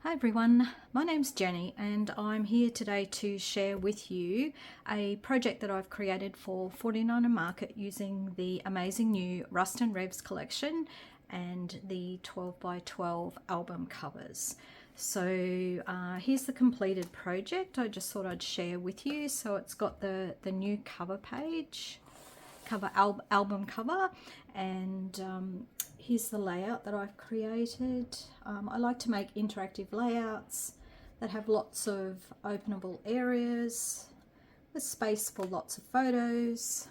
Hi everyone, my name's Jenny and I'm here today to share with you a project that I've created for 49er Market using the amazing new Rust and Revs collection and the 12 by 12 album covers. So here's the completed project. I just thought I'd share with you. So it's got the new cover page, album cover, and here's the layout that I've created. I like to make interactive layouts that have lots of openable areas with space for lots of photos.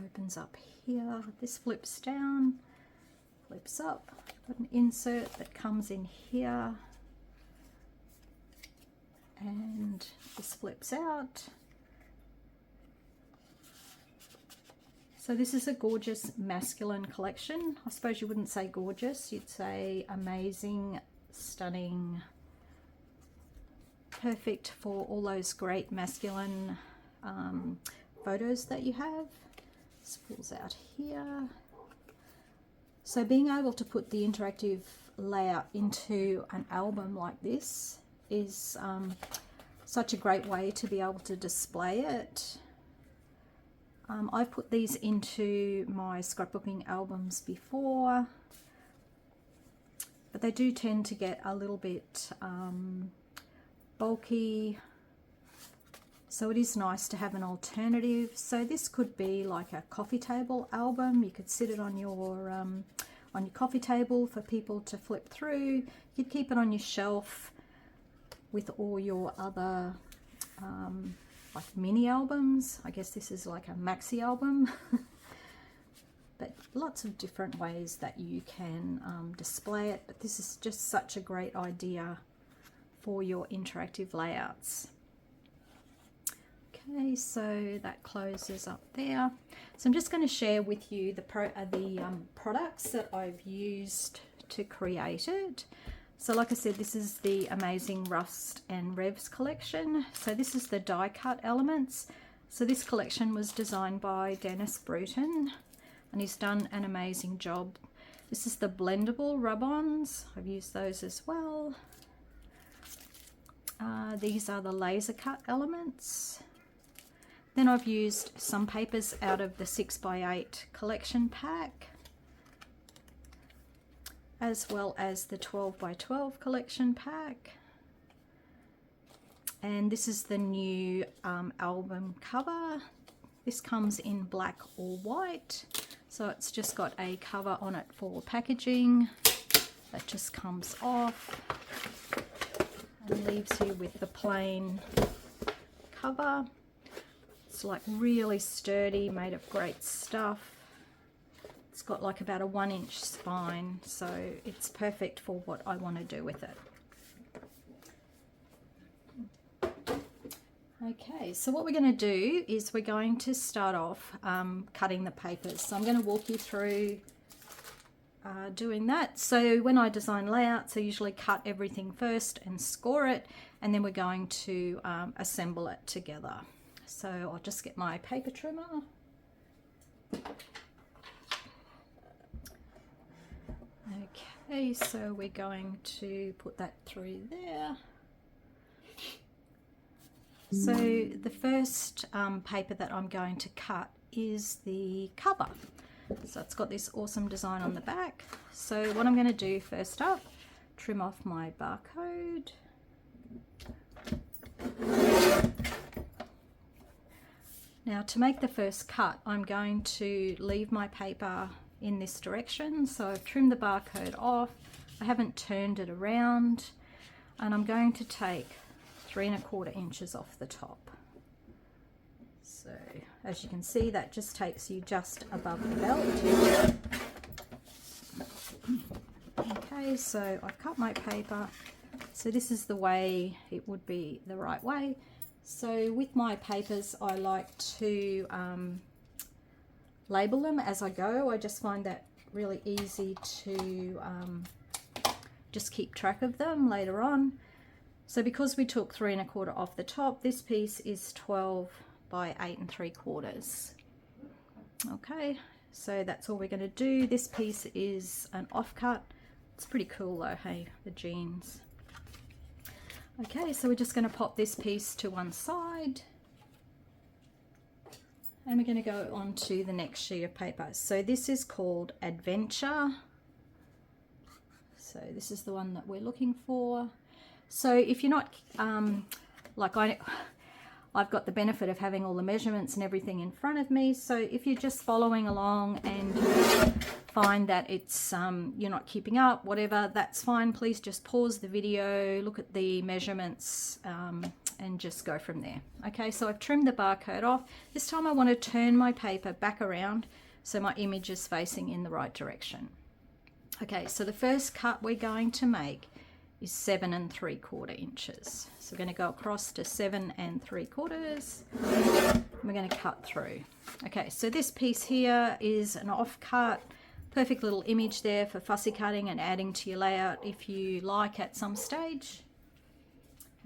Opens up here, this flips down, flips up, got an insert that comes in here, and this flips out. So this is a gorgeous masculine collection. I suppose you wouldn't say gorgeous, you'd say amazing, stunning, perfect for all those great masculine photos that you have. This pulls out here. So being able to put the interactive layout into an album like this is such a great way to be able to display it. I've put these into my scrapbooking albums before, but they do tend to get a little bit bulky, so it is nice to have an alternative. So this could be like a coffee table album. You could sit it on your coffee table for people to flip through. You could keep it on your shelf with all your other like mini albums. I guess this is like a maxi album. But lots of different ways that you can display it, but this is just such a great idea for your interactive layouts. Okay, so that closes up there. So I'm just going to share with you the products that I've used to create it. So like I said, this is the amazing Rust and Revs collection. So this is the die cut elements. So this collection was designed by Dennis Bruton and he's done an amazing job. This is the blendable rub-ons. I've used those as well. These are the laser cut elements. Then I've used some papers out of the 6x8 collection pack, as well as the 12 by 12 collection pack. And this is the new album cover. This comes in black or white. So it's just got a cover on it for packaging. That just comes off and leaves you with the plain cover. It's like really sturdy, made of great stuff. It's got like about a 1-inch spine, so it's perfect for what I want to do with it. Okay, so what we're going to do is we're going to start off cutting the papers. So I'm going to walk you through doing that. So when I design layouts, I usually cut everything first and score it, and then we're going to assemble it together. So I'll just get my paper trimmer. Okay, so we're going to put that through there. So the first paper that I'm going to cut is the cover. So it's got this awesome design on the back. So what I'm going to do first up, trim off my barcode. Now to make the first cut, I'm going to leave my paper in this direction. So I've trimmed the barcode off. I haven't turned it around, and I'm going to take 3 1/4 inches off the top. So as you can see, that just takes you just above the belt. Okay, so I've cut my paper. So this is the way it would be, the right way. So with my papers, I like to label them as I go. I just find that really easy to just keep track of them later on. So because we took 3 1/4 off the top, this piece is 12 by 8 3/4. Okay, so that's all we're going to do. This piece is an offcut. It's pretty cool though, hey, the jeans. Okay, so we're just going to pop this piece to one side. And we're going to go on to the next sheet of paper. So this is called Adventure. So this is the one that we're looking for. So if you're not, like I've got the benefit of having all the measurements and everything in front of me. So if you're just following along and you find that it's you're not keeping up, whatever, that's fine. Please just pause the video, look at the measurements, and just go from there. Okay, so I've trimmed the barcode off. This time I want to turn my paper back around so my image is facing in the right direction. Okay, so the first cut we're going to make is 7 3/4 inches. So we're going to go across to 7 3/4. We're going to cut through. Okay, so this piece here is an offcut. Perfect little image there for fussy cutting and adding to your layout if you like at some stage.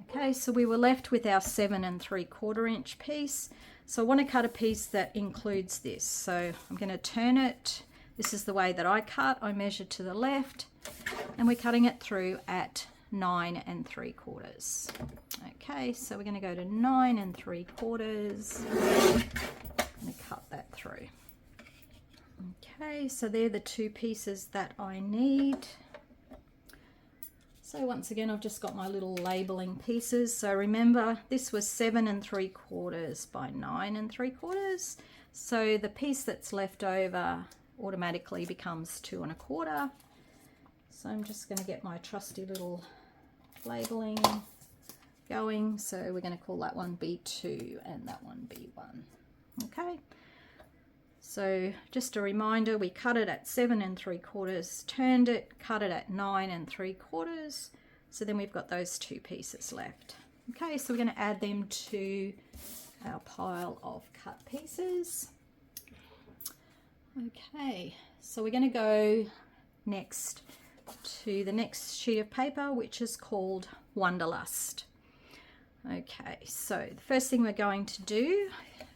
Okay, so we were left with our 7 3/4 inch piece. So I want to cut a piece that includes this. So I'm going to turn it. This is the way that I cut. I measure to the left, and we're cutting it through at 9 3/4. Okay, so we're going to go to 9 3/4. I'm going to cut that through. Okay, so they're the two pieces that I need. So once again, I've just got my little labeling pieces. So remember, this was 7 3/4 by 9 3/4. So the piece that's left over automatically becomes 2 1/4. So I'm just going to get my trusty little labeling going. So we're going to call that one B2 and that one B1. Okay. So just a reminder, we cut it at 7 3/4, turned it, cut it at 9 3/4. So then we've got those two pieces left. Okay, so we're going to add them to our pile of cut pieces. Okay, so we're going to go next to the next sheet of paper, which is called Wanderlust. Okay, so the first thing we're going to do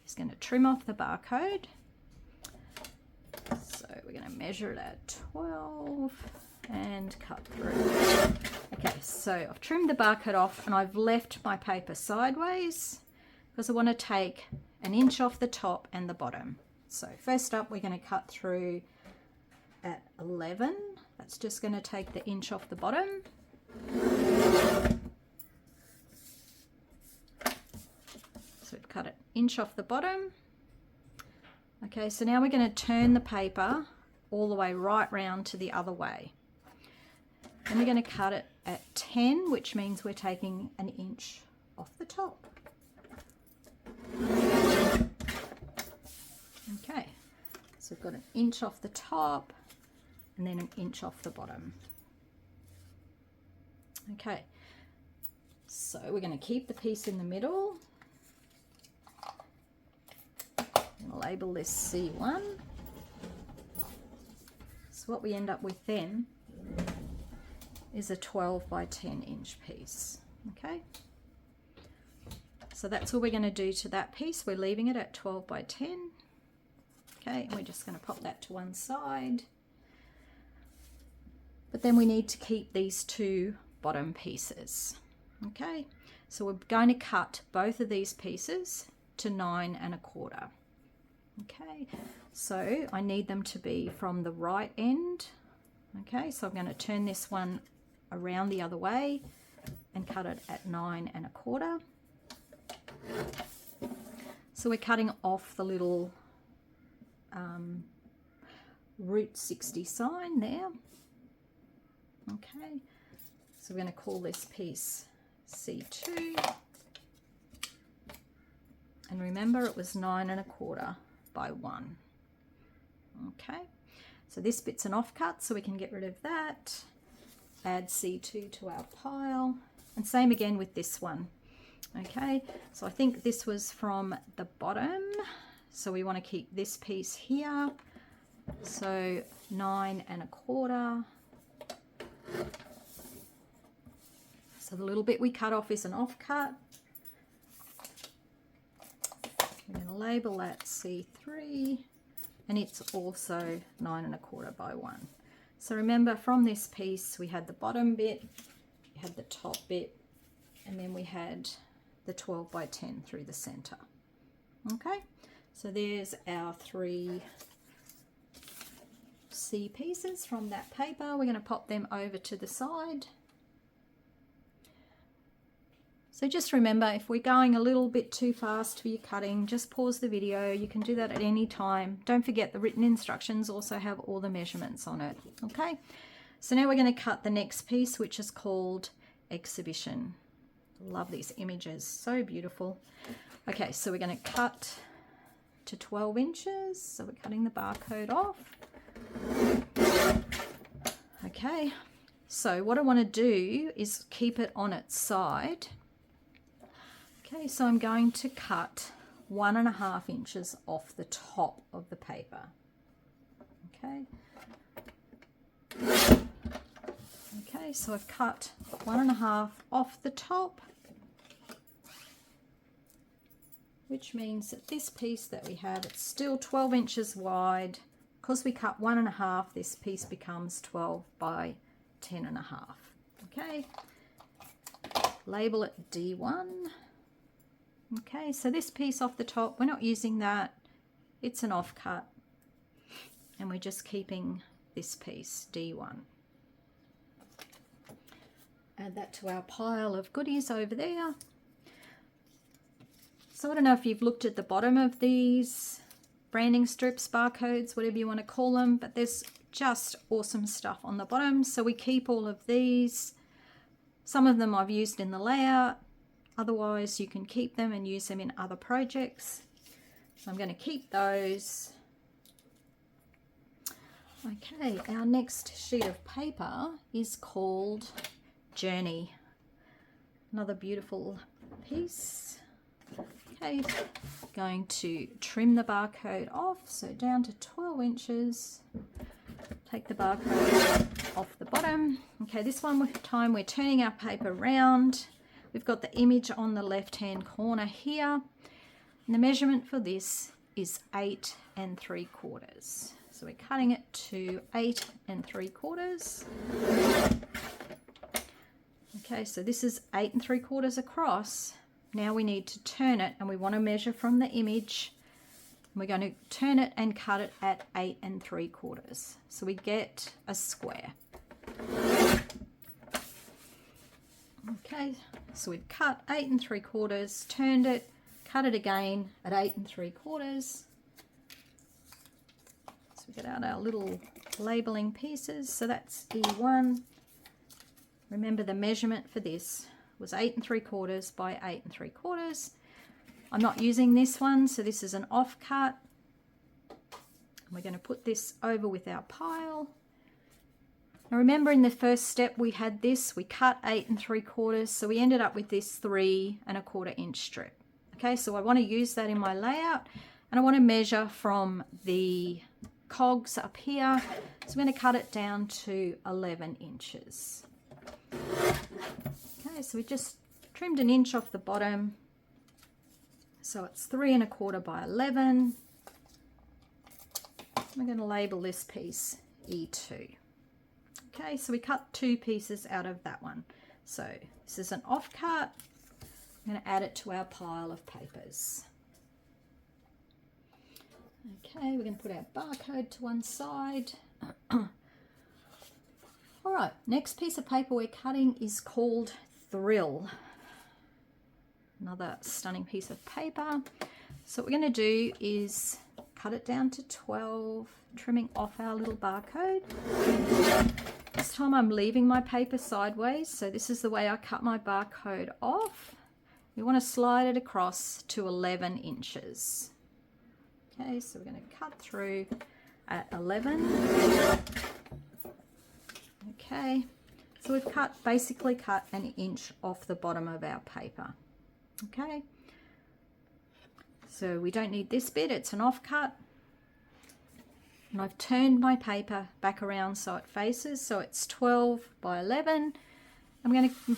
is going to trim off the barcode. So we're going to measure it at 12 and cut through. Okay, so I've trimmed the barcode off and I've left my paper sideways because I want to take 1 inch off the top and the bottom. So first up, we're going to cut through at 11. That's just going to take the inch off the bottom. So we've cut 1 inch off the bottom. Okay, so now we're going to turn the paper all the way right round to the other way. Then we're going to cut it at 10, which means we're taking 1 inch off the top. Okay, so we've got 1 inch off the top and then 1 inch off the bottom. Okay, so we're going to keep the piece in the middle. I'll label this C1. So what we end up with then is a 12 by 10 inch piece. Okay, so that's all we're going to do to that piece. We're leaving it at 12 by 10. Okay, and we're just going to pop that to one side. But then we need to keep these two bottom pieces. Okay, so we're going to cut both of these pieces to 9 1/4. Okay, so I need them to be from the right end. Okay, so I'm going to turn this one around the other way and cut it at 9 1/4. So we're cutting off the little Route 60 sign there. Okay, so we're going to call this piece C2. And remember, it was 9 1/4 by 1. Okay, so this bit's an offcut, so we can get rid of that. Add C2 to our pile, and same again with this one. Okay, so I think this was from the bottom, so we want to keep this piece here. So 9 1/4. So the little bit we cut off is an offcut. We're going to label that C3, and it's also 9 1/4 by 1. So remember, from this piece we had the bottom bit, we had the top bit, and then we had the 12 by 10 through the center. Okay, so there's our 3 C pieces from that paper. We're going to pop them over to the side. So just remember, if we're going a little bit too fast for your cutting, just pause the video. You can do that at any time. Don't forget the written instructions also have all the measurements on it. Okay, so now we're going to cut the next piece, which is called Exhibition. Love these images, so beautiful. Okay, so we're going to cut to 12 inches. So we're cutting the barcode off. Okay, so what I want to do is keep it on its side. Okay, so I'm going to cut 1.5 inches off the top of the paper. Okay. Okay, so I've cut 1.5 off the top, which means that this piece that we have, it's still 12 inches wide. Because we cut 1.5, this piece becomes 12 by 10.5. Okay, label it D1. Okay, so this piece off the top, we're not using that, it's an offcut, and we're just keeping this piece, D1. Add that to our pile of goodies over there. So I don't know if you've looked at the bottom of these branding strips, barcodes, whatever you want to call them, but there's just awesome stuff on the bottom. So we keep all of these. Some of them I've used in the layout. Otherwise, you can keep them and use them in other projects. So I'm going to keep those. Okay, our next sheet of paper is called Journey. Another beautiful piece. Okay, going to trim the barcode off, so down to 12 inches. Take the barcode off the bottom. Okay, this one time we're turning our paper round. We've got the image on the left-hand corner here. And the measurement for this is 8 3/4. So we're cutting it to 8 3/4. Okay, so this is 8 3/4 across. Now we need to turn it, and we want to measure from the image. We're going to turn it and cut it at 8 3/4. So we get a square. Okay, so we've cut 8 3/4, turned it, cut it again at 8 3/4. So we get out our little labeling pieces. So that's E1. Remember, the measurement for this was 8 3/4 by 8 3/4. I'm not using this one, so this is an offcut. We're going to put this over with our pile. Now remember, in the first step we had this, we cut 8 3/4, so we ended up with this 3 1/4 inch strip. Okay, so I want to use that in my layout, and I want to measure from the cogs up here. So I'm going to cut it down to 11 inches. Okay, so we just trimmed an inch off the bottom. So it's 3 1/4 by 11. We're going to label this piece E2. Okay, so we cut 2 pieces out of that one. So this is an offcut. I'm going to add it to our pile of papers. Okay, we're going to put our barcode to one side. All right, next piece of paper we're cutting is called Thrill. Another stunning piece of paper. So what we're going to do is cut it down to 12, trimming off our little barcode. This time I'm leaving my paper sideways, so this is the way I cut my barcode off. We want to slide it across to 11 inches. Okay, so we're going to cut through at 11. Okay, so we've basically cut an inch off the bottom of our paper. Okay, so we don't need this bit, it's an offcut. And I've turned my paper back around so it faces, so it's 12 by 11. I'm going to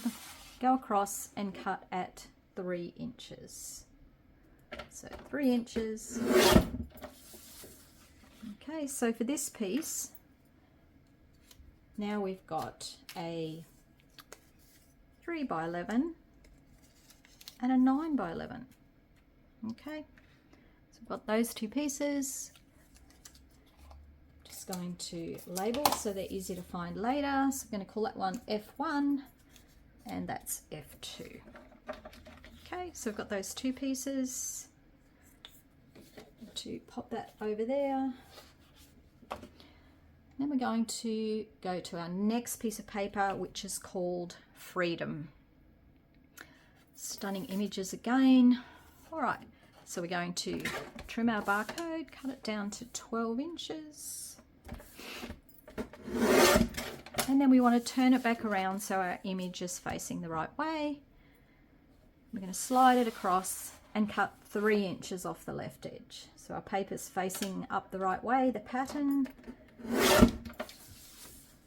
go across and cut at 3 inches. So 3 inches. Okay, so for this piece, now we've got a 3 by 11 and a 9 by 11. Okay, so we've got those two pieces. Just going to label so they're easy to find later. So I'm going to call that one F1 and that's F2. Okay, so we've got those two pieces. To pop that over there. Then we're going to go to our next piece of paper, which is called Freedom. Stunning images again. All right, so we're going to trim our barcode, cut it down to 12 inches. And then we want to turn it back around so our image is facing the right way. We're going to slide it across and cut 3 inches off the left edge. So our paper's facing up the right way, the pattern.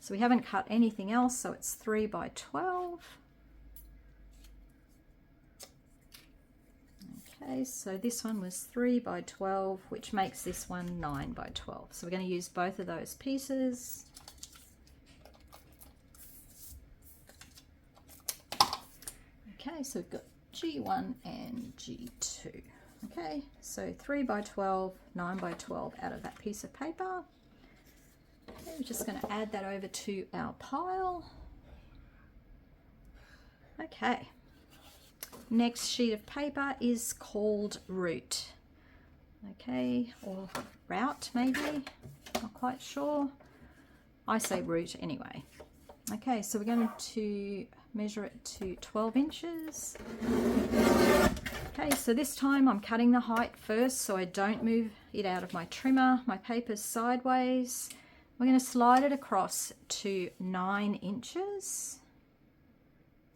So we haven't cut anything else, so it's 3 by 12. Okay, so this one was 3 by 12, which makes this one 9 by 12. So we're going to use both of those pieces. Okay, so we've got G1 and G2. Okay, so 3 by 12, 9 by 12 out of that piece of paper. Okay, we're just going to add that over to our pile. Okay, next sheet of paper is called Root. Okay, or Route maybe, not quite sure. I say Root anyway. Okay, so we're going to measure it to 12 inches. Okay, so this time I'm cutting the height first so I don't move it out of my trimmer. My paper's sideways. We're going to slide it across to 9 inches.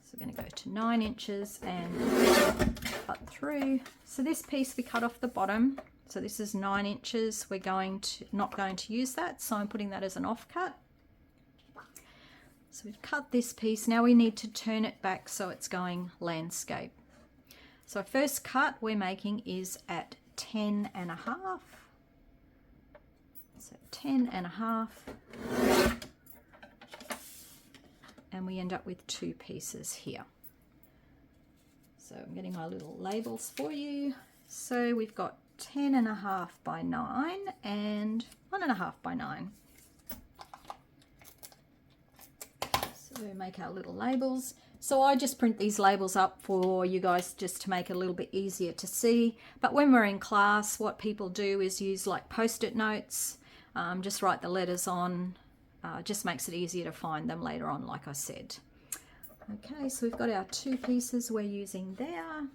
So we're going to go to 9 inches and cut through. So this piece we cut off the bottom. So this is 9 inches. We're not going to use that, so I'm putting that as an offcut. So we've cut this piece. Now we need to turn it back so it's going landscape. So our first cut we're making is at 10 and a half. So 10 and a half. And we end up with 2 pieces here. So I'm getting my little labels for you. So we've got 10 and a half by 9 and 1 and a half by 9. So we make our little labels. So I just print these labels up for you guys just to make it a little bit easier to see. But when we're in class, what people do is use like post-it notes, just write the letters on, just makes it easier to find them later on, like I said. Okay, so we've got our 2 pieces we're using there.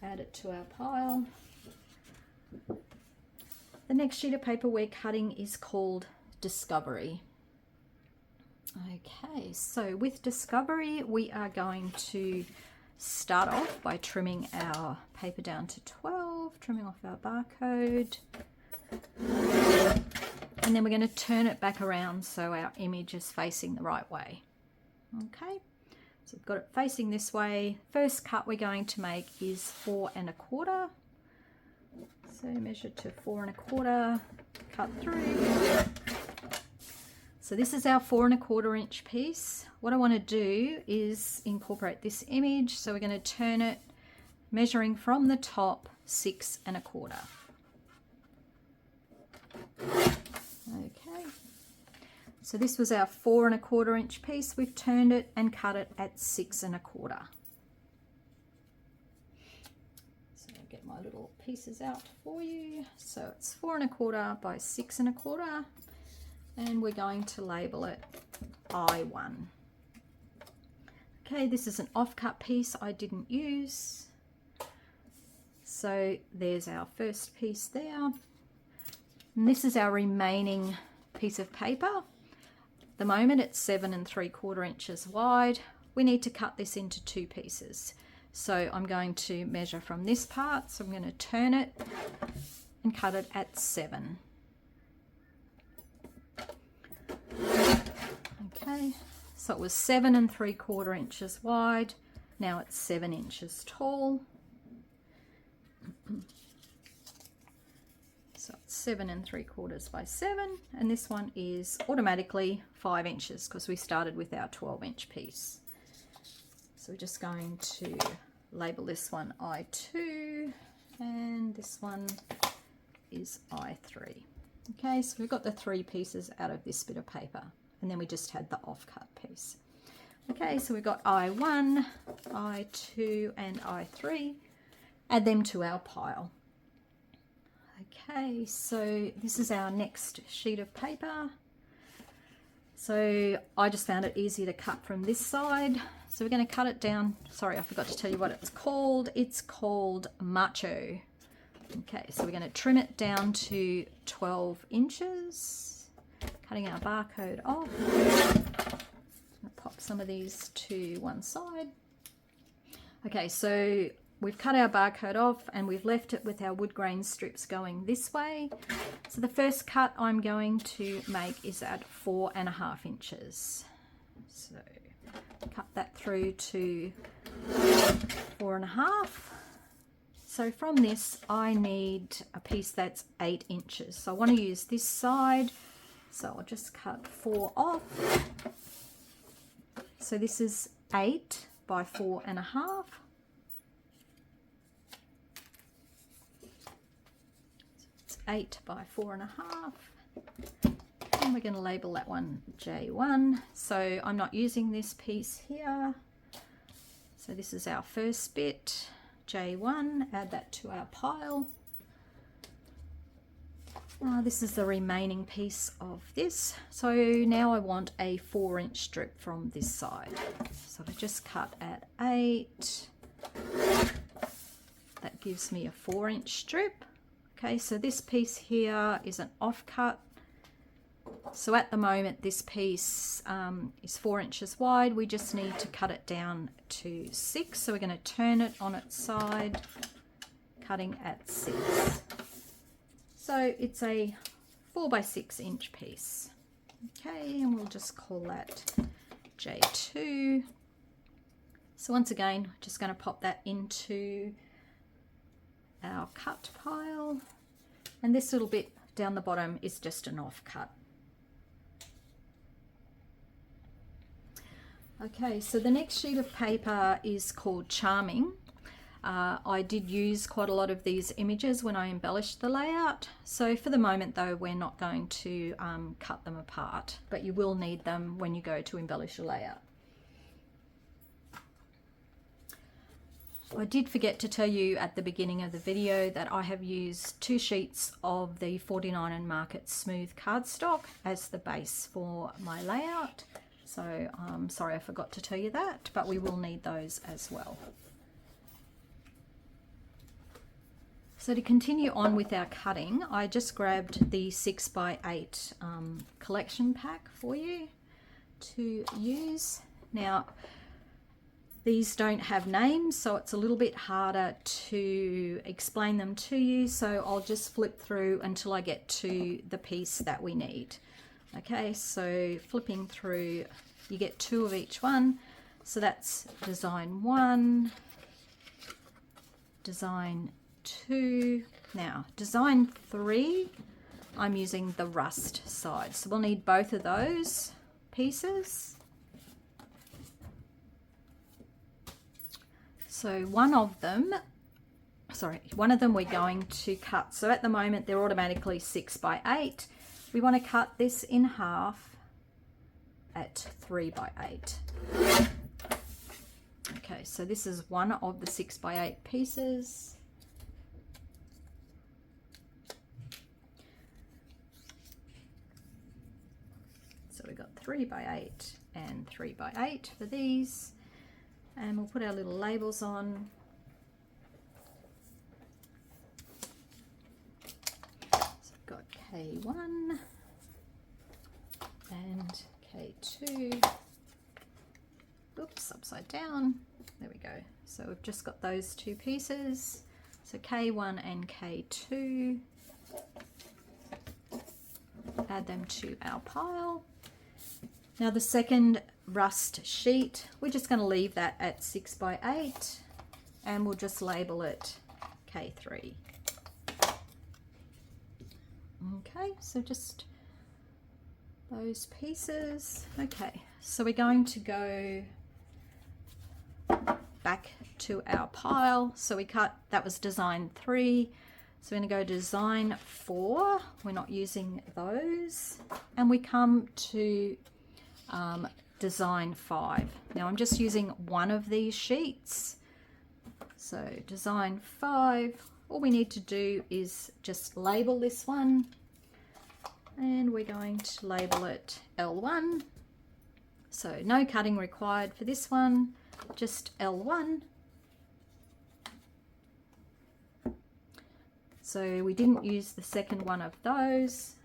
Add it to our pile. The next sheet of paper we're cutting is called Discovery. Okay, so with Discovery, we are going to start off by trimming our paper down to 12, trimming off our barcode. And then we're going to turn it back around so our image is facing the right way. Okay, so we've got it facing this way. First cut we're going to make is 4 1/4. So measure to 4 1/4, cut through. So this is our 4 1/4 inch piece. What I want to do is incorporate this image. So we're going to turn it, measuring from the top 6 1/4. Okay. So this was our 4 1/4 inch piece. We've turned it and cut it at 6 1/4. So I'll get my little pieces out for you. So it's 4 1/4 by 6 1/4. And we're going to label it I1. Okay, this is an offcut piece I didn't use. So there's our first piece there. And this is our remaining piece of paper. At the moment it's 7 3/4 inches wide. We need to cut this into 2 pieces. So I'm going to measure from this part. So I'm going to turn it and cut it at 7. Okay, so it was 7 3/4 inches wide. Now it's 7 inches tall. So So it's 7 3/4 by 7, and this one is automatically 5 inches because we started with our 12-inch piece. So we're just going to label this one I2 and this one is I3. Okay, so we've got the 3 pieces out of this bit of paper, and then we just had the offcut piece. Okay, so we've got I1, I2 and I3. Add them to our pile. Okay, so this is our next sheet of paper. So I just found it easier to cut from this side. So we're going to cut it down. Sorry, I forgot to tell you what it's called. It's called Macho. Okay, so we're going to trim it down to 12 inches. Cutting our barcode off. I'll pop some of these to one side. Okay, so we've cut our barcode off and we've left it with our wood grain strips going this way. So the first cut I'm going to make is at 4.5 inches. So cut that through to 4.5. So from this I need a piece that's 8 inches. So I want to use this side. So I'll just cut 4 off. So this is 8 by 4.5. It's 8 by 4.5. And we're going to label that one J1. So I'm not using this piece here. So this is our first bit, J1. Add that to our pile. This is the remaining piece of this. So now I want a 4-inch strip from this side. So I just cut at 8. That gives me a 4-inch strip. Okay, so this piece here is an offcut. So at the moment this piece is 4 inches wide. We just need to cut it down to 6. So we're going to turn it on its side, cutting at 6. So it's a 4 by 6 inch piece. Okay, and we'll just call that J2. So once again, just going to pop that into our cut pile. And this little bit down the bottom is just an offcut. Okay, so the next sheet of paper is called Charming. I did use quite a lot of these images when I embellished the layout. So for the moment though, we're not going to cut them apart, but you will need them when you go to embellish your layout. I did forget to tell you at the beginning of the video that I have used 2 sheets of the 49 Market smooth cardstock as the base for my layout. So I'm sorry I forgot to tell you that, but we will need those as well. So to continue on with our cutting, I just grabbed the 6 by 8 collection pack for you to use. Now, these don't have names, so it's a little bit harder to explain them to you. So I'll just flip through until I get to the piece that we need. Okay, so flipping through, you get 2 of each one. So that's design 1, design 2. Now, design 3, I'm using the rust side. So we'll need both of those pieces. So one of them we're going to cut. So at the moment, they're automatically 6 by 8. We want to cut this in half at 3 by 8. Okay, so this is one of the 6 by 8 pieces. So we've got 3 by 8 and 3 by 8 for these. And we'll put our little labels on. So I've got K1 and K2. Oops, upside down. There we go. So we've just got those 2 pieces. So K1 and K2. Add them to our pile. Now the second rust sheet, we're just going to leave that at 6 by 8 and we'll just label it K3. Okay, so just those pieces. Okay, so we're going to go back to our pile. So we cut, that was design 3. So we're going to go to design 4. We're not using those. And we come to design 5. Now I'm just using one of these sheets. So design 5, all we need to do is just label this one. And we're going to label it L1. So no cutting required for this one, just L1. So we didn't use the second one of those.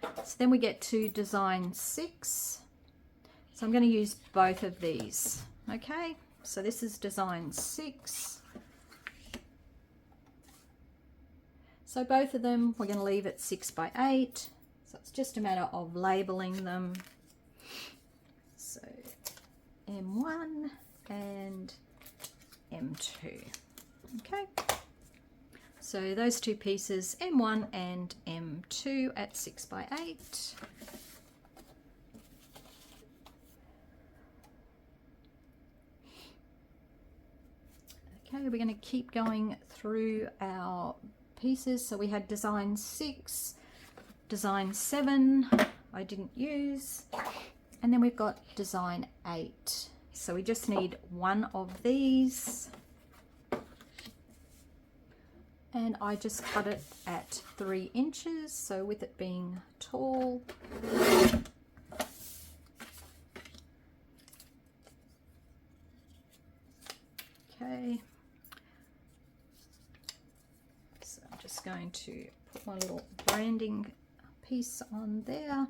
So then we get to design 6. So I'm going to use both of these. Okay, so this is design 6. So both of them we're going to leave at 6 by 8. So it's just a matter of labeling them. So M1 and M2. Okay. So those two pieces, M1 and M2 at 6 by 8. Okay, we're going to keep going through our pieces. So we had design 6, design 7, I didn't use, and then we've got design 8. So we just need one of these. And I just cut it at 3 inches, so with it being tall. Okay. So I'm just going to put my little branding piece on there.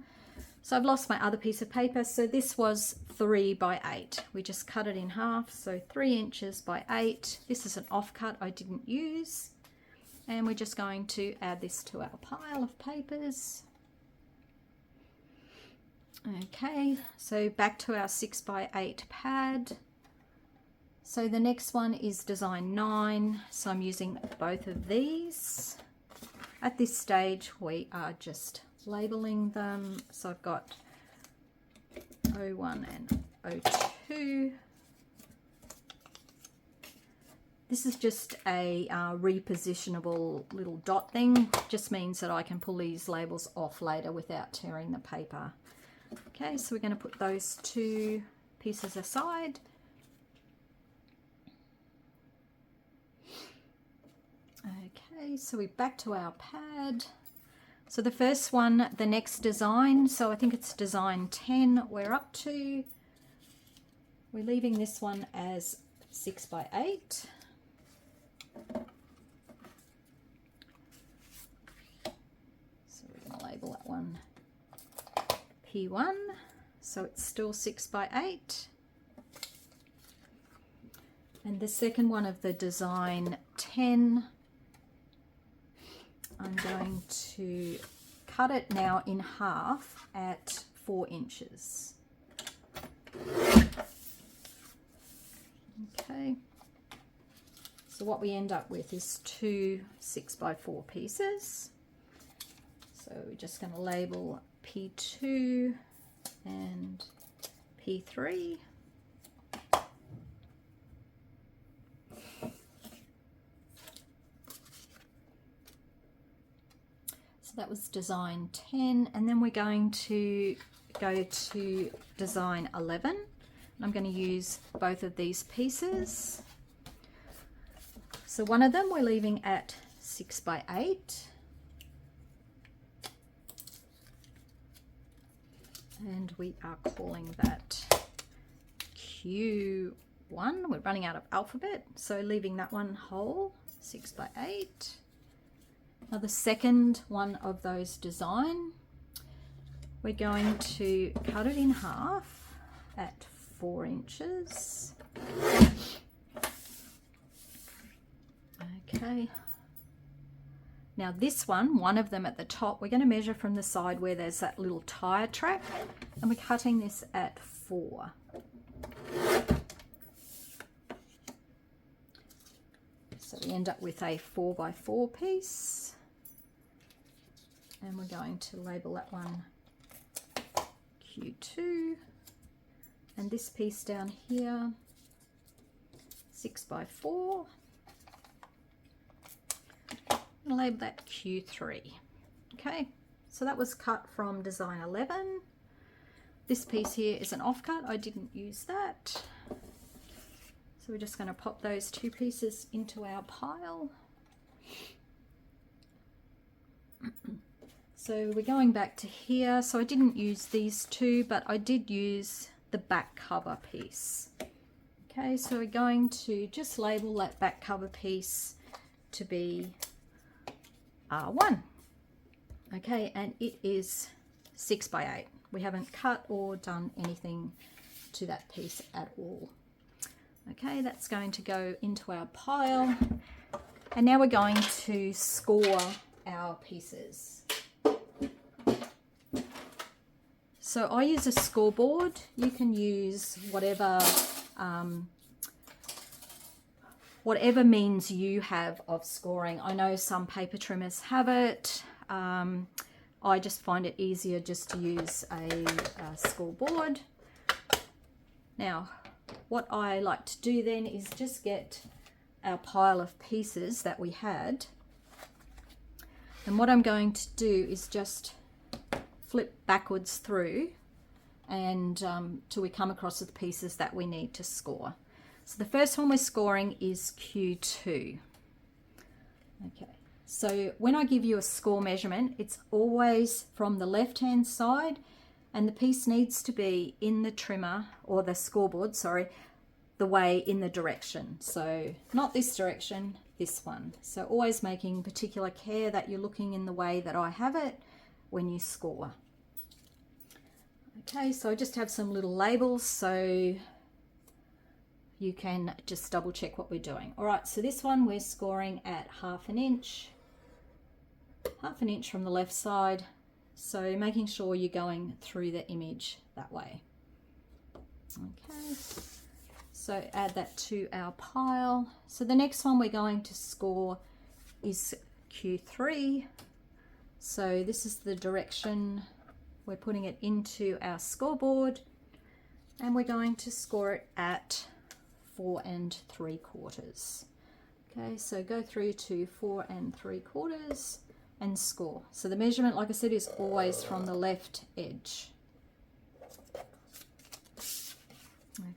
So I've lost my other piece of paper. So this was 3 by 8. We just cut it in half, so 3 inches by 8. This is an offcut I didn't use. And we're just going to add this to our pile of papers. Okay, so back to our 6 by 8 pad. So the next one is design 9. So I'm using both of these. At this stage, we are just labeling them. So I've got O1 and O2. This is just a repositionable little dot thing. Just means that I can pull these labels off later without tearing the paper. Okay, so we're going to put those two pieces aside. Okay, so we're back to our pad. So the first one, the next design, so I think it's design 10 we're up to. We're leaving this one as 6 by 8. So we're going to label that one P1. So it's still 6 by 8. And the second one of the design 10, I'm going to cut it now in half at 4 inches. Okay. So what we end up with is 2 6 by 4 pieces. So we're just going to label P2 and P3. So that was design 10, and then we're going to go to design 11. I'm going to use both of these pieces. So one of them we're leaving at 6 by 8. And we are calling that Q1. We're running out of alphabet, so leaving that one whole, 6 by 8. Now the second one of those design, we're going to cut it in half at 4 inches. Okay. Now this one of them at the top, we're going to measure from the side where there's that little tire track, and we're cutting this at 4. So we end up with a 4 by 4 piece. and we're going to label that one Q2, and this piece down here 6x4, and label that Q3. Okay, so that was cut from design 11. This piece here is an offcut, I didn't use that. So we're just going to pop those two pieces into our pile. So we're going back to here. So I didn't use these two, but I did use the back cover piece. Okay, so we're going to just label that back cover piece to be R1. Okay, and it is 6x8. We haven't cut or done anything to that piece at all. Okay, that's going to go into our pile. And now we're going to score our pieces. So I use a scoreboard. You can use whatever means you have of scoring. I know some paper trimmers have it. I just find it easier just to use a scoreboard. Now, what I like to do then is just get our pile of pieces that we had. And what I'm going to do is just flip backwards through and till we come across the pieces that we need to score. So the first one we're scoring is Q2. Okay, so when I give you a score measurement, it's always from the left hand side, and the piece needs to be in the trimmer, or the scoreboard, sorry, the way in the direction. So not this direction, this one. So always making particular care that you're looking in the way that I have it when you score. Okay, so I just have some little labels so you can just double check what we're doing. All right, so this one we're scoring at half an inch from the left side. So making sure you're going through the image that way. Okay, so add that to our pile. So the next one we're going to score is Q3. So this is the direction we're putting it into our scoreboard, and we're going to score it at 4 3/4. Okay, so go through to 4 3/4 and score. So the measurement, like I said, is always from the left edge.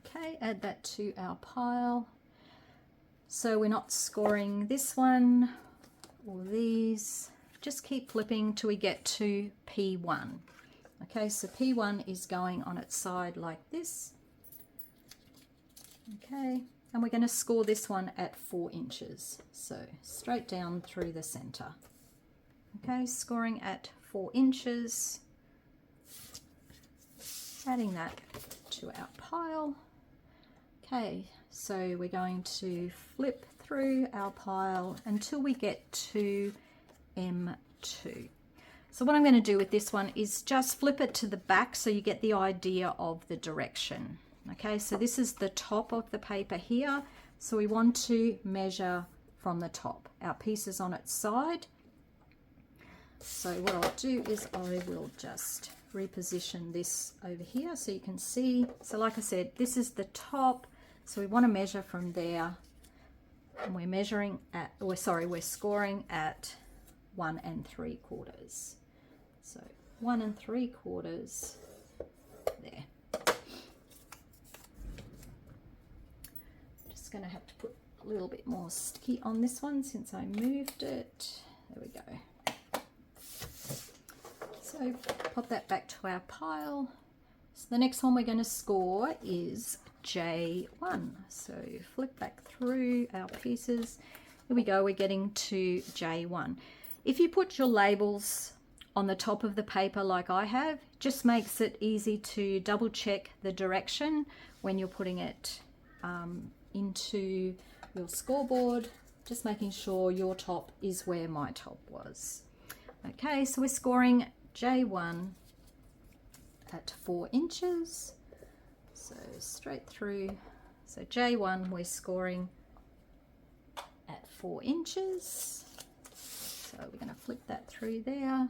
Okay, add that to our pile. So we're not scoring this one or these. Just keep flipping till we get to P1. Okay, so P1 is going on its side like this. Okay, and we're going to score this one at 4 inches. So straight down through the center. Okay, scoring at 4 inches. Adding that to our pile. Okay, so we're going to flip through our pile until we get to M2. So what I'm going to do with this one is just flip it to the back so you get the idea of the direction. Okay, so this is the top of the paper here. So we want to measure from the top. Our piece is on its side. So what I'll do is I will just reposition this over here so you can see. So like I said, this is the top. So we want to measure from there. And we're measuring at, we're scoring at 1 3/4. So 1 3/4 there. Just going to have to put a little bit more sticky on this one since I moved it. There we go. So pop that back to our pile. So the next one we're going to score is J1. So flip back through our pieces. Here we go, we're getting to J1. If you put your labels on the top of the paper like I have, just makes it easy to double check the direction when you're putting it into your scoreboard, just making sure your top is where my top was. Okay, so we're scoring J1 at 4 inches. So straight through. So J1 we're scoring at 4 inches. So we're going to flip that through there.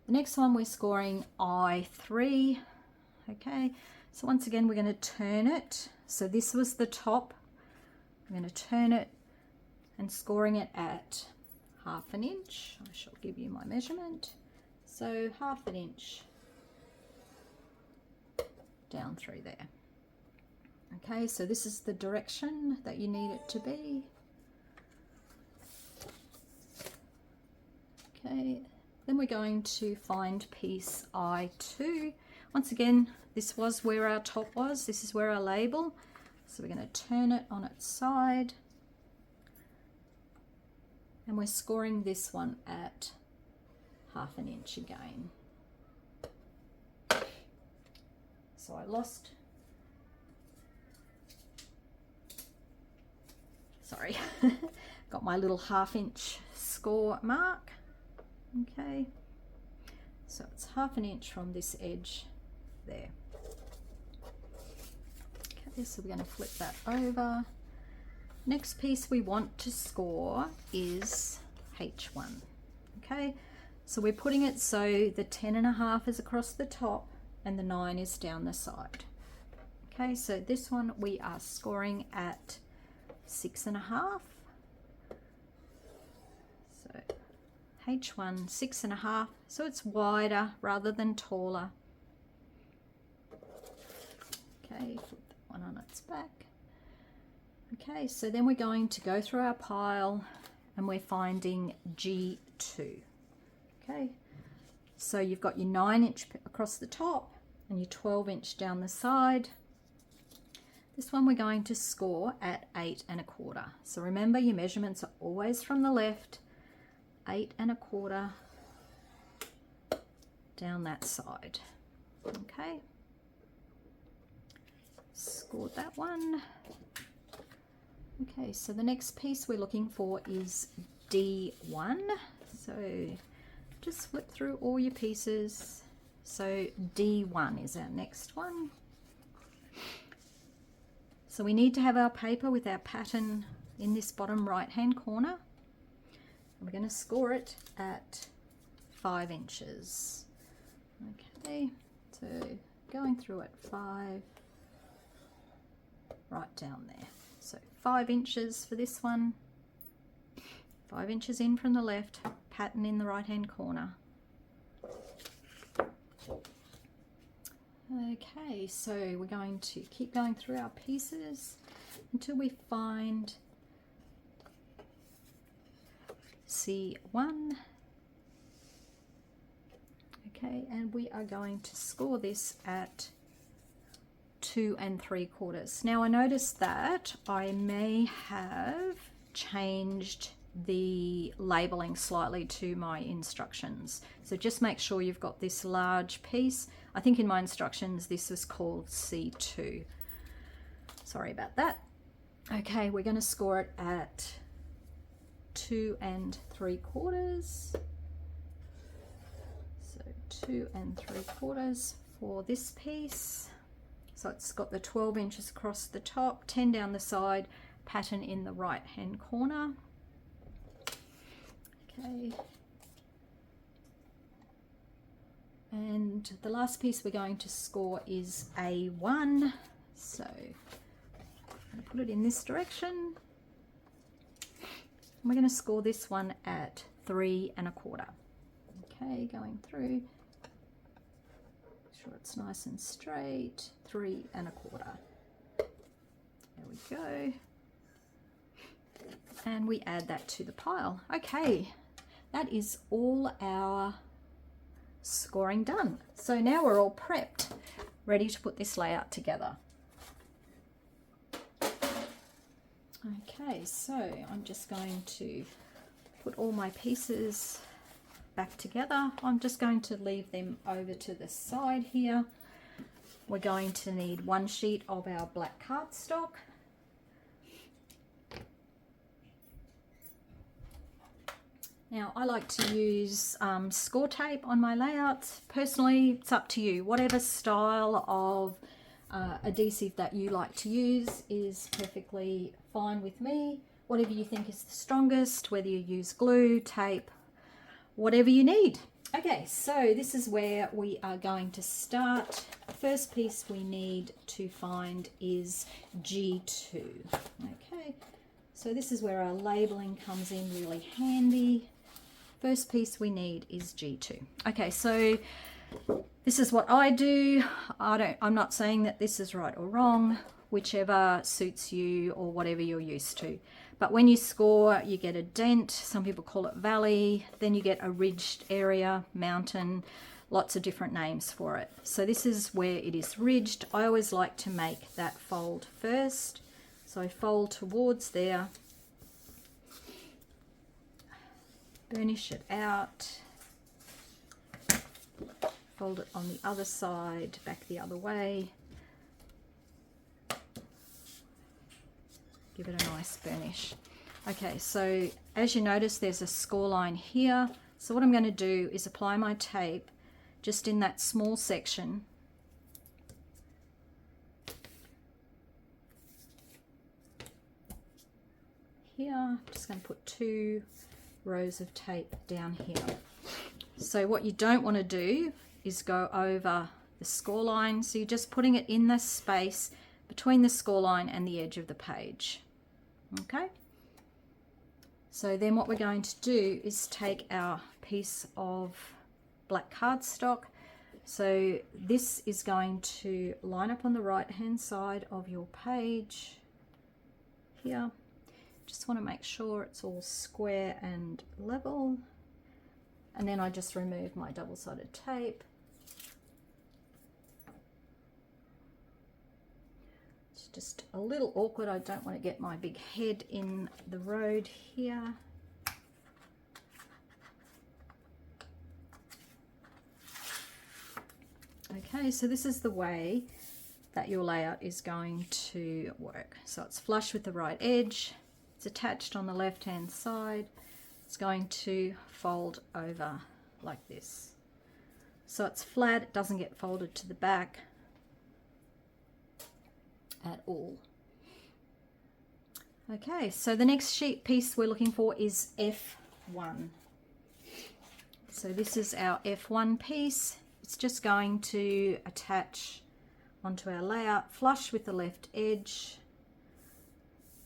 The next one we're scoring I3. Okay, so once again we're going to turn it. So this was the top. I'm going to turn it and scoring it at 1/2 inch. I shall give you my measurement. So 1/2 inch down through there. Okay, so this is the direction that you need it to be. Okay, then we're going to find piece I2. Once again, this was where our top was. This is where our label. So we're going to turn it on its side. And we're scoring this one at 1/2 inch again. So I lost, sorry, got my little 1/2 inch score mark. Okay, so it's 1/2 inch from this edge there. Okay, so we're going to flip that over. Next piece we want to score is H1. Okay, so we're putting it so the 10.5 is across the top and the 9 is down the side. Okay, so this one we are scoring at 6.5. So H1 6.5, so it's wider rather than taller. Okay, flip that one on its back. Okay, so then we're going to go through our pile and we're finding G2. Okay, so you've got your 9 inch across the top and your 12 inch down the side. This one we're going to score at 8.25. So remember, your measurements are always from the left. 8.25 down that side. Okay, scored that one. Okay, so the next piece we're looking for is D1. So just flip through all your pieces. So D1 is our next one. So we need to have our paper with our pattern in this bottom right hand corner. We're going to score it at 5 inches. Okay, so going through at 5, right down there. So 5 inches for this one, 5 inches in from the left, pattern in the right hand corner. Okay, so we're going to keep going through our pieces until we find C1. Okay, and we are going to score this at 2 3/4. Now I noticed that I may have changed the labeling slightly to my instructions, so just make sure you've got this large piece. I think in my instructions this was called C2. Sorry about that. Okay, we're going to score it at 2 3/4. So 2 3/4 for this piece. So it's got the 12 inches across the top, 10 down the side, pattern in the right hand corner. Okay. And the last piece we're going to score is A1. So I'm going to put it in this direction. We're going to score this one at 3 1/4. Okay, going through. Make sure it's nice and straight. 3 1/4. There we go. And we add that to the pile. Okay, that is all our scoring done. So now we're all prepped, ready to put this layout together. Okay, so I'm just going to put all my pieces back together. I'm just going to leave them over to the side here. We're going to need 1 sheet of our black cardstock. Now I like to use score tape on my layouts. Personally, it's up to you. Whatever style of adhesive that you like to use is perfectly fine with me. Whatever you think is the strongest, whether you use glue, tape, whatever you need. Okay, so this is where we are going to start. First piece we need to find is G2. Okay, so this is where our labeling comes in really handy. First piece we need is G2. Okay, so this is what I do. I'm not saying that this is right or wrong, whichever suits you or whatever you're used to. But when you score, you get a dent, some people call it valley, then you get a ridged area, mountain, lots of different names for it. So this is where it is ridged. I always like to make that fold first. So I fold towards there, burnish it out, fold it on the other side, back the other way. Give it a nice burnish. Okay, so as you notice, there's a score line here. So what I'm going to do is apply my tape just in that small section. Here, I'm just going to put 2 rows of tape down here. So what you don't want to do is go over the score line. So you're just putting it in the space between the score line and the edge of the page. Okay, so then what we're going to do is take our piece of black cardstock. So this is going to line up on the right hand side of your page here. Just want to make sure it's all square and level, and then I just remove my double-sided tape. Just a little awkward. I don't want to get my big head in the road here. Okay, so this is the way that your layout is going to work. So it's flush with the right edge, it's attached on the left hand side, it's going to fold over like this. So it's flat, it doesn't get folded to the back at all. Okay, so the next sheet piece we're looking for is F1. So this is our F1 piece. It's just going to attach onto our layout, flush with the left edge,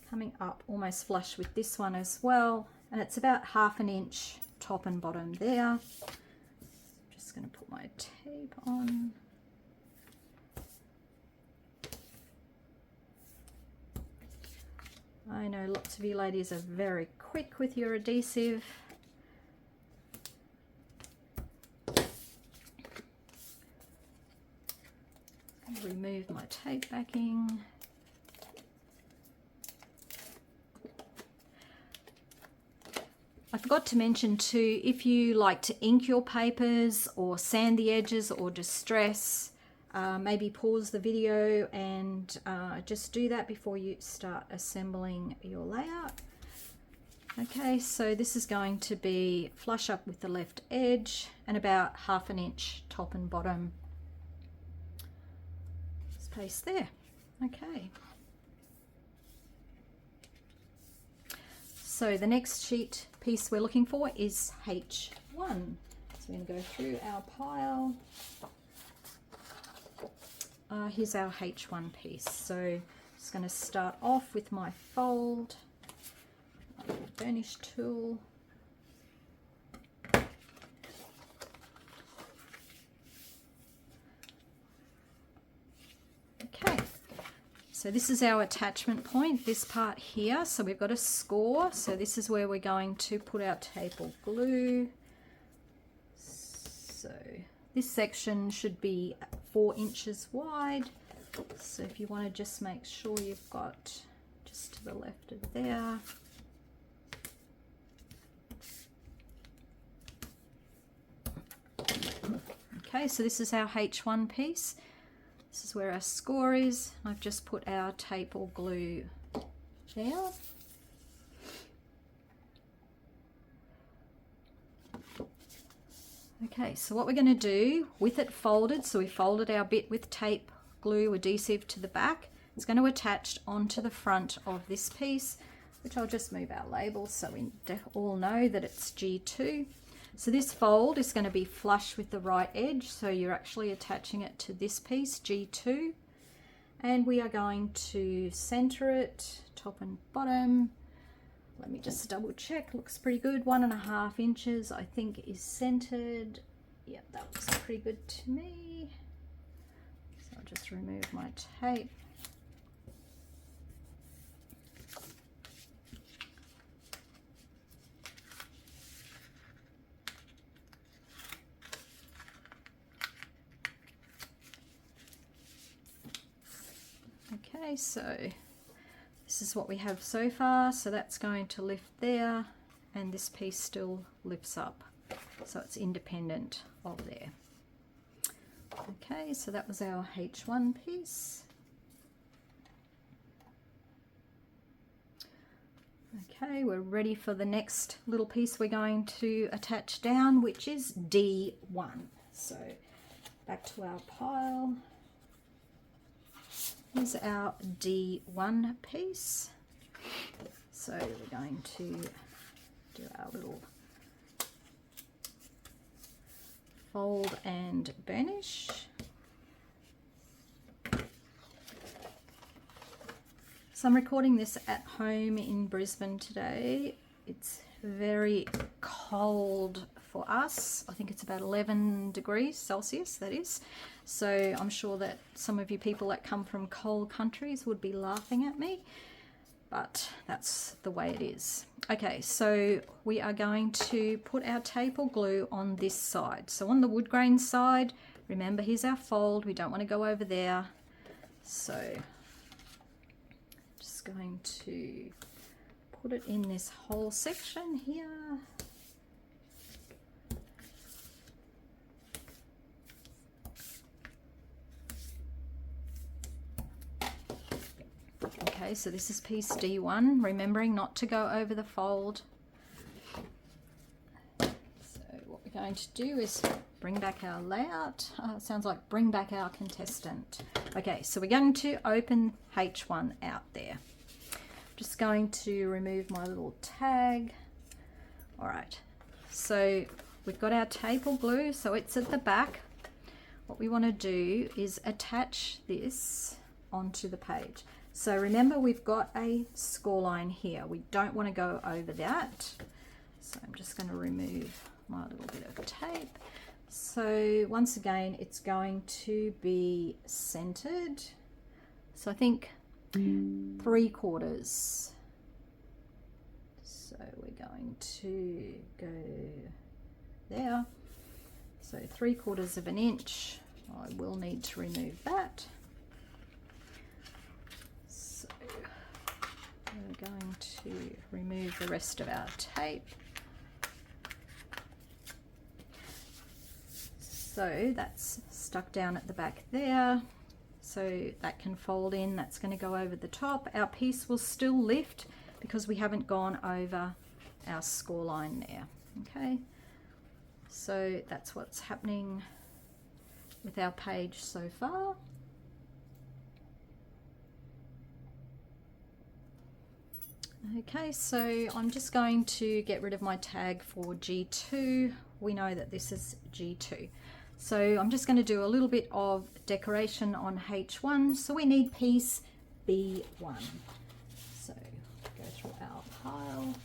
coming up almost flush with this one as well, and it's about 1/2 inch top and bottom there. Just going to put my tape on. I know lots of you ladies are very quick with your adhesive. Remove my tape backing. I forgot to mention too, if you like to ink your papers or sand the edges or distress, maybe pause the video and just do that before you start assembling your layout. Okay, so this is going to be flush up with the left edge and about 1/2 inch top and bottom space there. Okay. So the next sheet piece we're looking for is H1. So we're going to go through our pile. Here's our H1 piece. So I'm just going to start off with my fold, my burnish tool. Okay, so this is our attachment point, this part here. So we've got a score. So this is where we're going to put our tape or glue. So this section should be 4 inches wide. So if you want to just make sure you've got just to the left of there. Okay, so this is our H1 piece. This is where our score is. I've just put our tape or glue there. Okay, so what we're going to do with it folded, so we folded our bit with tape, glue, adhesive to the back. It's going to attach onto the front of this piece, which I'll just move our label so we all know that it's G2. So this fold is going to be flush with the right edge, so you're actually attaching it to this piece, G2, and we are going to center it top and bottom. Let me just double check, looks pretty good. 1.5 inches I think is centered. Yep, that looks pretty good to me. So I'll just remove my tape. Okay, so this is what we have so far. So that's going to lift there, and this piece still lifts up. So it's independent of there. Okay, so that was our H1 piece. Okay, we're ready for the next little piece we're going to attach down, which is D1. So back to our pile. Here's our D1 piece. So we're going to do our little fold and burnish. So I'm recording this at home in Brisbane today. It's very cold for us. I think it's about 11 degrees Celsius, that is. So I'm sure that some of you people that come from cold countries would be laughing at me, but that's the way it is. Okay, so we are going to put our tape or glue on this side. So on the wood grain side, remember, here's our fold. We don't want to go over there. So just going to put it in this whole section here. Okay, so this is piece D1, remembering not to go over the fold. So what we're going to do is bring back our layout. It sounds like bring back our contestant. Okay, so we're going to open H1 out there. Just going to remove my little tag. All right, so we've got our tape or glue, so it's at the back. What we want to do is attach this onto the page. So remember, we've got a score line here. We don't want to go over that. So I'm just going to remove my little bit of tape. So once again, it's going to be centered. So I think 3/4. So we're going to go there. So 3/4 of an inch. I will need to remove that. So we're going to remove the rest of our tape. So that's stuck down at the back there. So that can fold in, that's going to go over the top. Our piece will still lift because we haven't gone over our score line there. Okay, so that's what's happening with our page so far. Okay, so I'm just going to get rid of my tag for G2. We know that this is G2. So I'm just going to do a little bit of decoration on H1. So we need piece B1. So go through our pile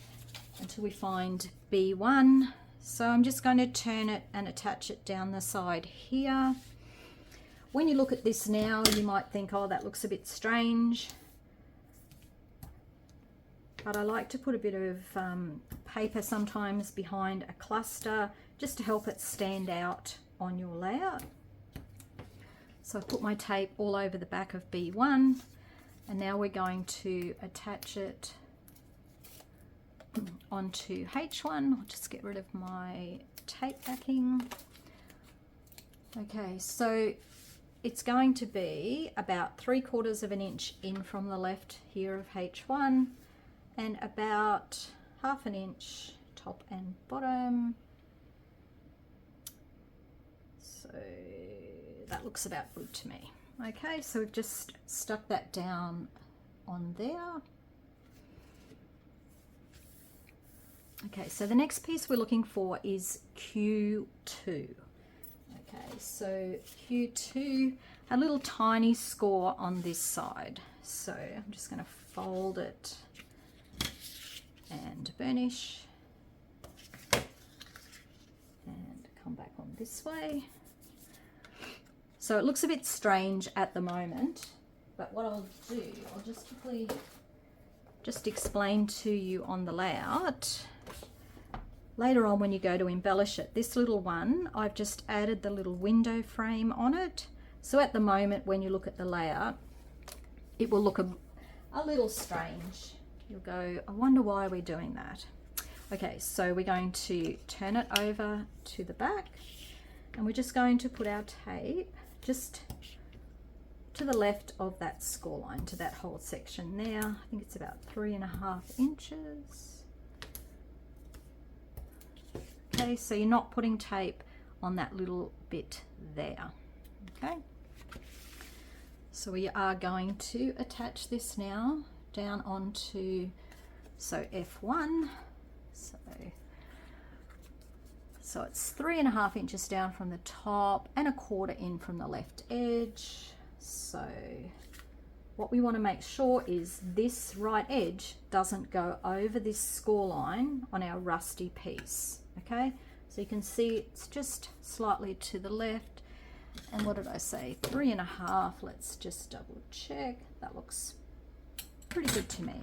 until we find B1. So I'm just going to turn it and attach it down the side here. When you look at this now, you might think, oh, that looks a bit strange. But I like to put a bit of paper sometimes behind a cluster just to help it stand out on your layout. So I put my tape all over the back of B1, and now we're going to attach it onto H1. I'll just get rid of my tape backing. Okay, so it's going to be about 3/4 of an inch in from the left here of H1 and about 1/2 inch top and bottom. So that looks about good to me. Okay, so we've just stuck that down on there. Okay, so the next piece we're looking for is Q2. Okay, so Q2, a little tiny score on this side. So I'm just going to fold it and burnish and come back on this way. So it looks a bit strange at the moment, but what I'll do, I'll just quickly explain to you on the layout. Later on when you go to embellish it, this little one, I've just added the little window frame on it. So at the moment when you look at the layout, it will look a little strange. You'll go, I wonder why we're doing that. Okay, so we're going to turn it over to the back and we're just going to put our tape just to the left of that score line, to that whole section there. I think it's about 3.5 inches. Okay, so you're not putting tape on that little bit there. Okay, so we are going to attach this now down onto, so F1, so it's 3.5 inches down from the top and 1/4 in from the left edge. So what we want to make sure is this right edge doesn't go over this score line on our rusty piece. Okay, so you can see it's just slightly to the left. And what did I say? 3.5. Let's just double check. That looks pretty good to me.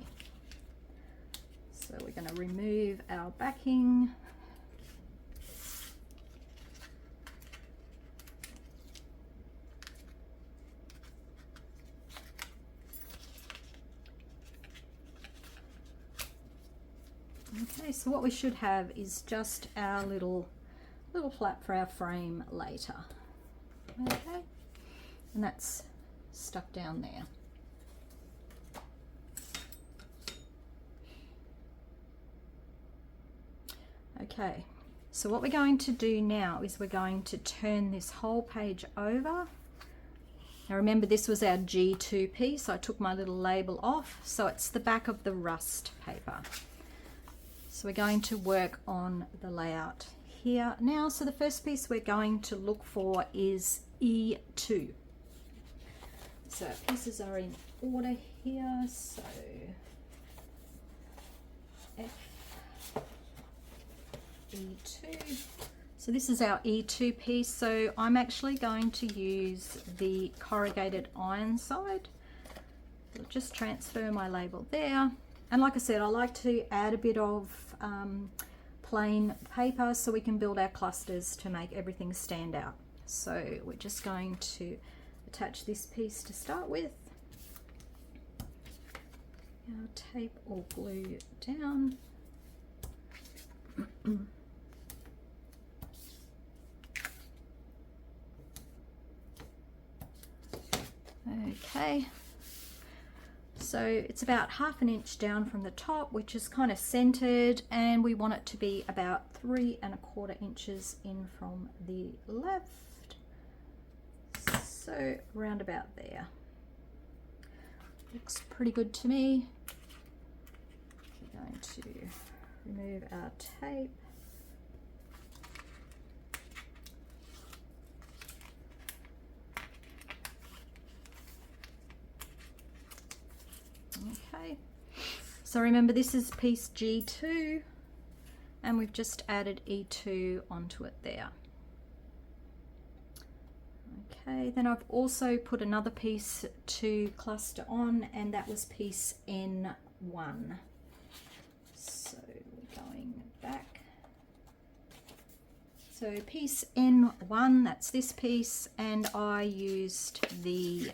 So we're going to remove our backing. Okay, so what we should have is just our little flap for our frame later. Okay, and that's stuck down there. Okay, so what we're going to do now is we're going to turn this whole page over. Now remember, this was our G2 piece. I took my little label off, so it's the back of the rust paper. So we're going to work on the layout here now. So the first piece we're going to look for is E2. So pieces are in order here. So F, E2. So this is our E2 piece. So I'm actually going to use the corrugated iron side. I'll just transfer my label there. And like I said, I like to add a bit of plain paper so we can build our clusters to make everything stand out. So we're just going to attach this piece to start with. Our tape or glue down. Okay. So it's about 1/2 inch down from the top, which is kind of centered, and we want it to be about 3¼ inches in from the left. So round about there. Looks pretty good to me. We're going to remove our tape. Okay, so remember this is piece G2 and we've just added E2 onto it there. Okay, then I've also put another piece to cluster on, and that was piece N1. So we're going back. So piece N1, that's this piece, and I used the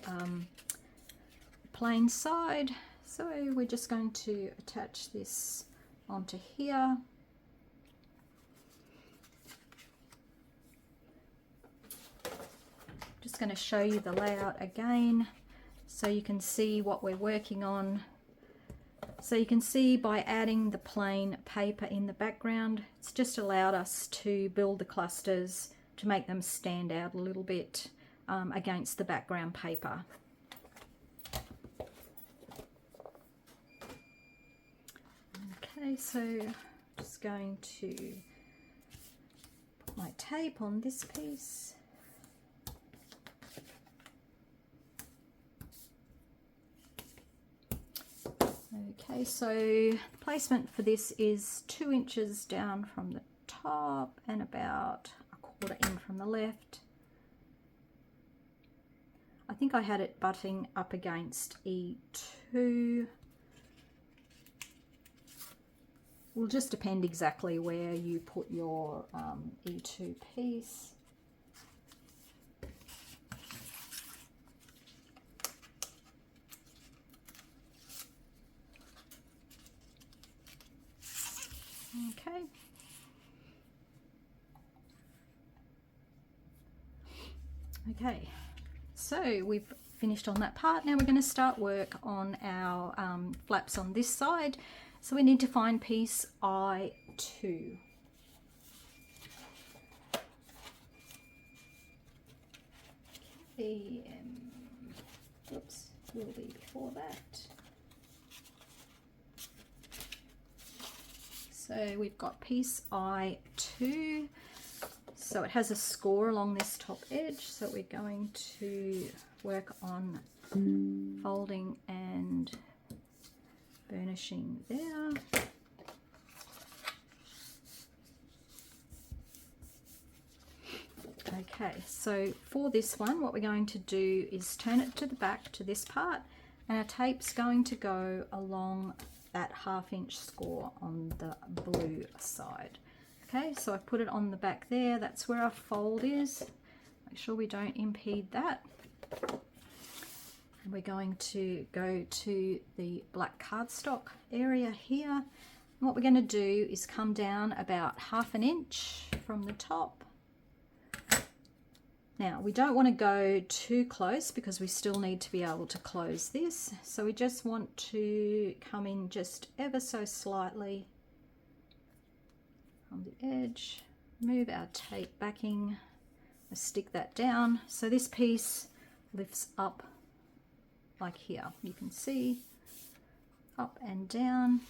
plain side. So we're just going to attach this onto here. Just going to show you the layout again so you can see what we're working on. So you can see by adding the plain paper in the background, it's just allowed us to build the clusters to make them stand out a little bit against the background paper. Okay, so just just going to put my tape on this piece. Okay, so the placement for this is 2 inches down from the top and about 1/4 in from the left. I think I had it butting up against E2. Will just depend exactly where you put your E2 piece. Okay. Okay, so we've finished on that part. Now we're going to start work on our flaps on this side. So we need to find piece I2. Okay, oops, will be before that. So we've got piece I2. So it has a score along this top edge. So we're going to work on folding and burnishing there. Okay, so for this one, what we're going to do is turn it to the back to this part, and our tape's going to go along that 1/2 inch score on the blue side. Okay, so I've put it on the back there. That's where our fold is. Make sure we don't impede that. And we're going to go to the black cardstock area here. And what we're going to do is come down about 1/2 inch from the top. Now, we don't want to go too close because we still need to be able to close this. So we just want to come in just ever so slightly on the edge, move our tape backing, stick that down. So this piece lifts up like here. You can see up and down.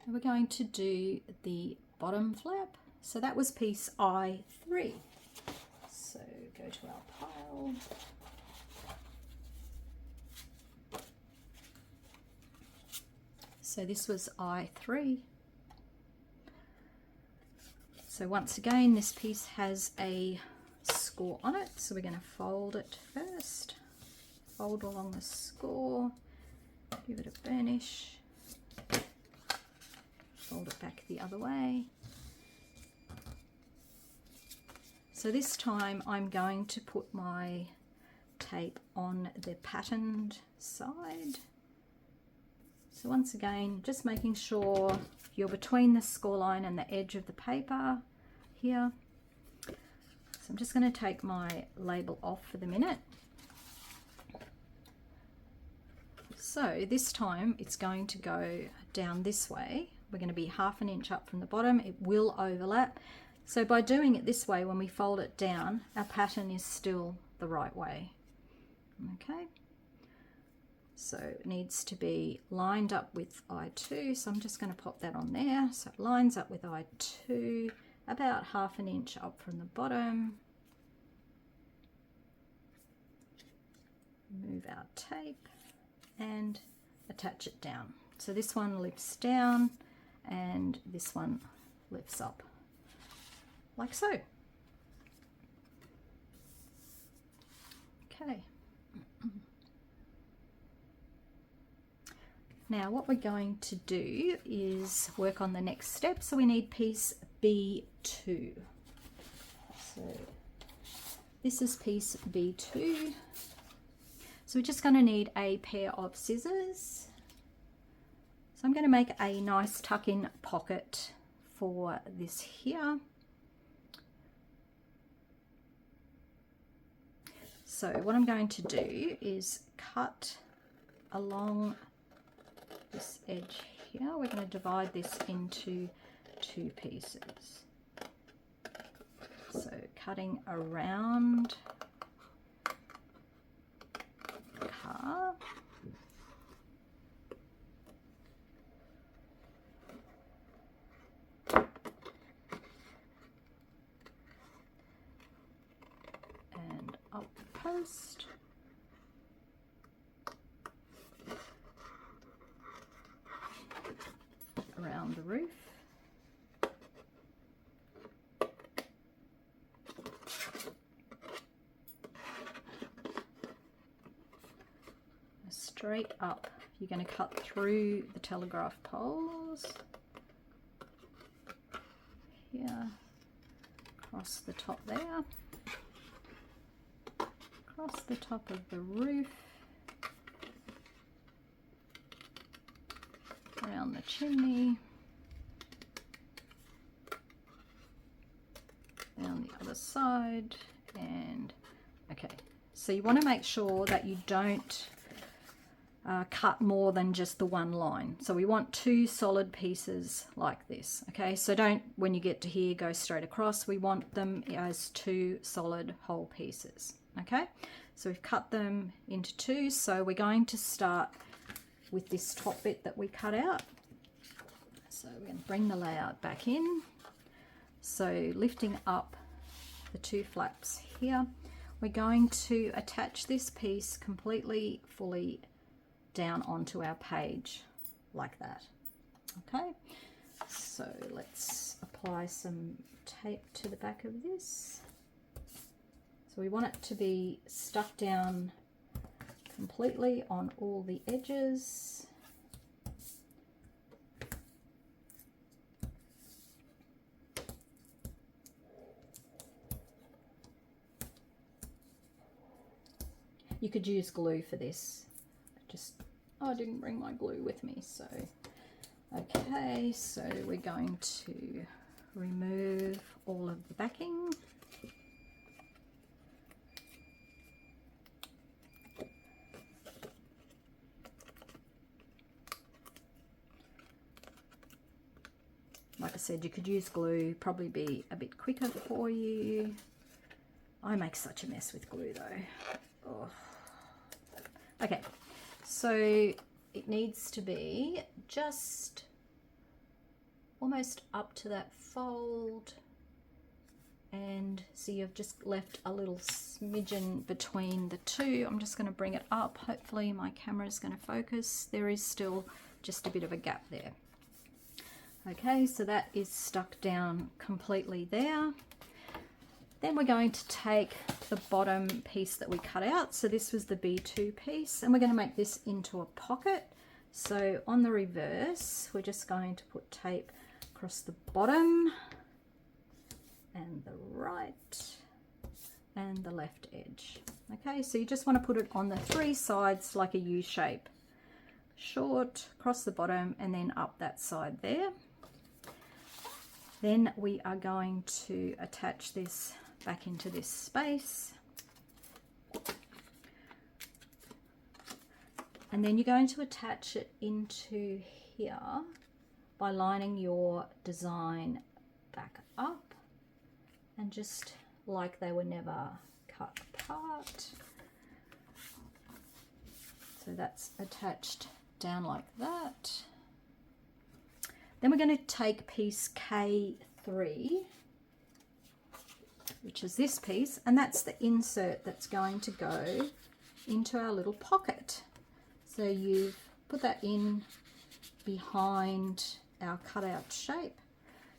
And we're going to do the bottom flap. So that was piece I3. So go to our pile. So this was I3. So once again, this piece has a score on it. So we're going to fold it first. Fold along the score. Give it a burnish. Fold it back the other way. So this time I'm going to put my tape on the patterned side. So once again, just making sure you're between the score line and the edge of the paper here. So I'm just going to take my label off for the minute. So this time it's going to go down this way. We're going to be 1/2 inch up from the bottom. It will overlap. So by doing it this way, when we fold it down, our pattern is still the right way. Okay. So it needs to be lined up with I2. So I'm just going to pop that on there. So it lines up with I2, about 1/2 inch up from the bottom. Move our tape and attach it down. So this one lifts down and this one lifts up like so. Okay. Now what we're going to do is work on the next step. So we need piece B2. So this is piece B2. So we're just going to need a pair of scissors. So I'm going to make a nice tuck-in pocket for this here. So what I'm going to do is cut along this edge here. We're going to divide this into 2 pieces. So cutting around the car. post. Around the roof. Straight up, you're going to cut through the telegraph poles here, across the top there, across the top of the roof, around the chimney, down the other side, and okay. So you want to make sure that you don't cut more than just the one line. So we want two solid pieces like this. Okay, so don't, when you get to here, go straight across. We want them as two solid whole pieces. Okay, so we've cut them into two. So we're going to start with this top bit that we cut out. So we're going to bring the layout back in. So lifting up the two flaps here, we're going to attach this piece completely, fully down onto our page like that. Okay, so let's apply some tape to the back of this. So we want it to be stuck down completely on all the edges. You could use glue for this. I didn't bring my glue with me, so okay, so we're going to remove all of the backing. Like I said, you could use glue, probably be a bit quicker for you. I make such a mess with glue though. Oh. Okay. So it needs to be just almost up to that fold, and so you've just left a little smidgen between the two. I'm just going to bring it up. Hopefully my camera is going to focus. There is still just a bit of a gap there. Okay, so that is stuck down completely there. Then we're going to take the bottom piece that we cut out. So this was the B2 piece, and we're going to make this into a pocket. So on the reverse, we're just going to put tape across the bottom and the right and the left edge. Okay, so you just want to put it on the three sides like a U shape. Short across the bottom and then up that side there. Then we are going to attach this back into this space, and then you're going to attach it into here by lining your design back up, and just like they were never cut apart. So that's attached down like that. Then we're going to take piece K3, which is this piece, and that's the insert that's going to go into our little pocket. So you've put that in behind our cutout shape.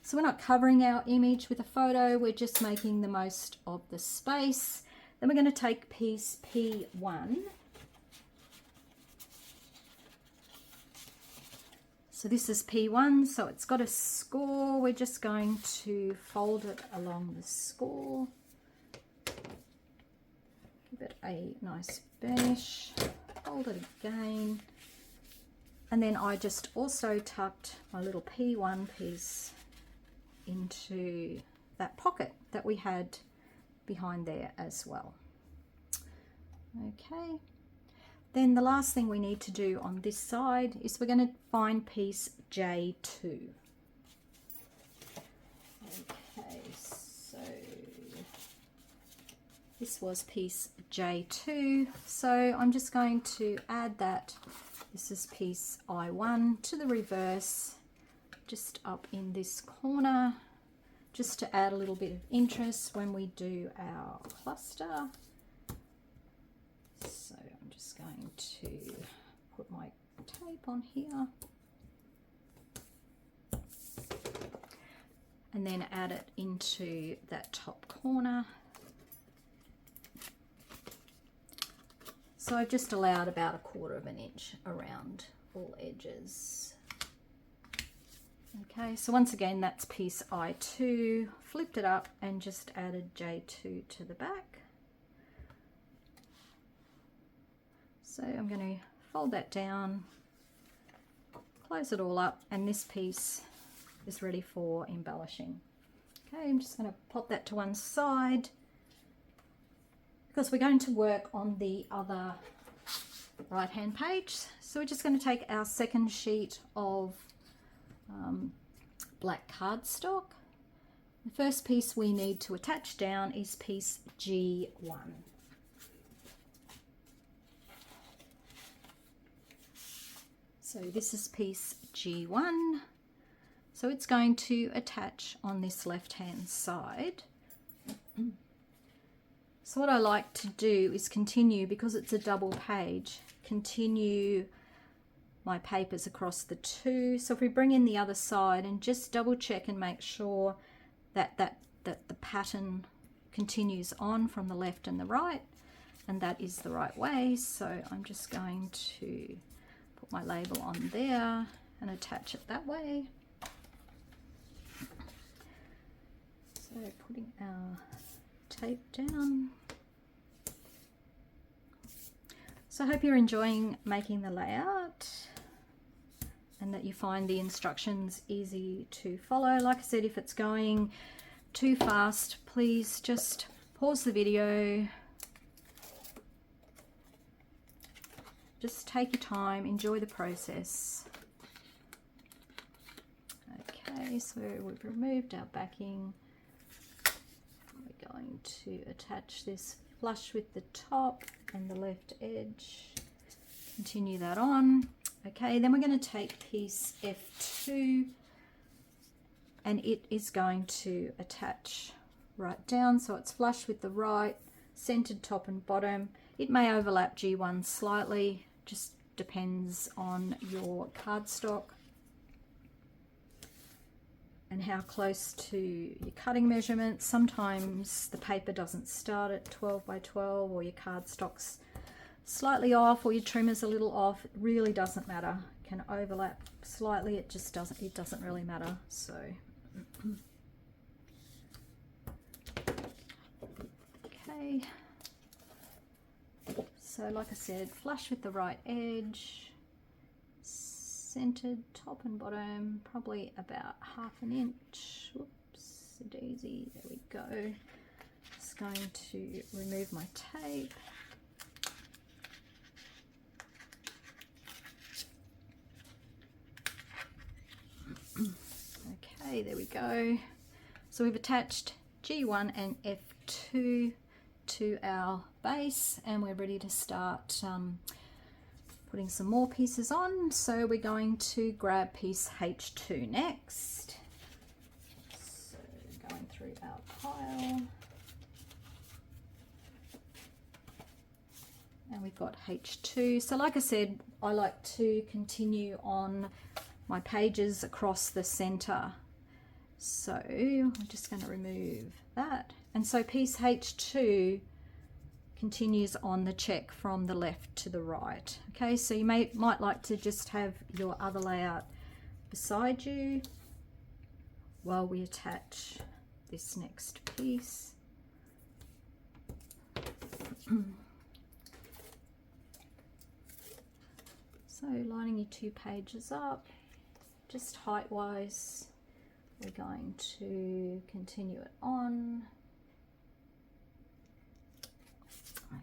So we're not covering our image with a photo, we're just making the most of the space. Then we're going to take piece P1. So this is P1, so it's got a score. We're just going to fold it along the score. Give it a nice bash. Fold it again. And then I just also tucked my little P1 piece into that pocket that we had behind there as well. Okay. Then the last thing we need to do on this side is we're going to find piece J2. Okay, so this was piece J2. So I'm just going to add that. This is piece I1 to the reverse, just up in this corner, just to add a little bit of interest when we do our cluster. to put my tape on here and then add it into that top corner. So I've just allowed about 1/4 of an inch around all edges. Okay, so once again, that's piece I2, flipped it up and just added J2 to the back. So I'm going to fold that down, close it all up, and this piece is ready for embellishing. Okay, I'm just going to pop that to one side because we're going to work on the other right-hand page. So we're just going to take our second sheet of black cardstock. The first piece we need to attach down is piece G1. So this is piece G1. So it's going to attach on this left-hand side. So what I like to do is continue, because it's a double page, continue my papers across the two. So if we bring in the other side and just double check and make sure that the pattern continues on from the left and the right, and that is the right way. So I'm just going to put my label on there and attach it that way. So putting our tape down. So I hope you're enjoying making the layout and that you find the instructions easy to follow. Like I said, if it's going too fast, please just pause the video. Just take your time, enjoy the process. Okay, so we've removed our backing. We're going to attach this flush with the top and the left edge. Continue that on. Okay, then we're going to take piece F2 and it is going to attach right down, so it's flush with the right, centered top and bottom. It may overlap G1 slightly, just depends on your cardstock and how close to your cutting measurements. Sometimes the paper doesn't start at 12 by 12, or your cardstock's slightly off, or your trimmer's a little off. It really doesn't matter. It can overlap slightly, it doesn't really matter. So okay, so like I said, flush with the right edge, centered top and bottom, probably about 1/2 inch. Whoops, a daisy, there we go. Just going to remove my tape. Okay, there we go. So we've attached G1 and F2 to our base, and we're ready to start putting some more pieces on. So we're going to grab piece H2 next. So going through our pile, and we've got H2. So like I said, I like to continue on my pages across the center. So I'm just going to remove that. And so piece H2 continues on the check from the left to the right. Okay, so you might like to just have your other layout beside you while we attach this next piece. So lining your 2 pages up, just height wise, we're going to continue it on.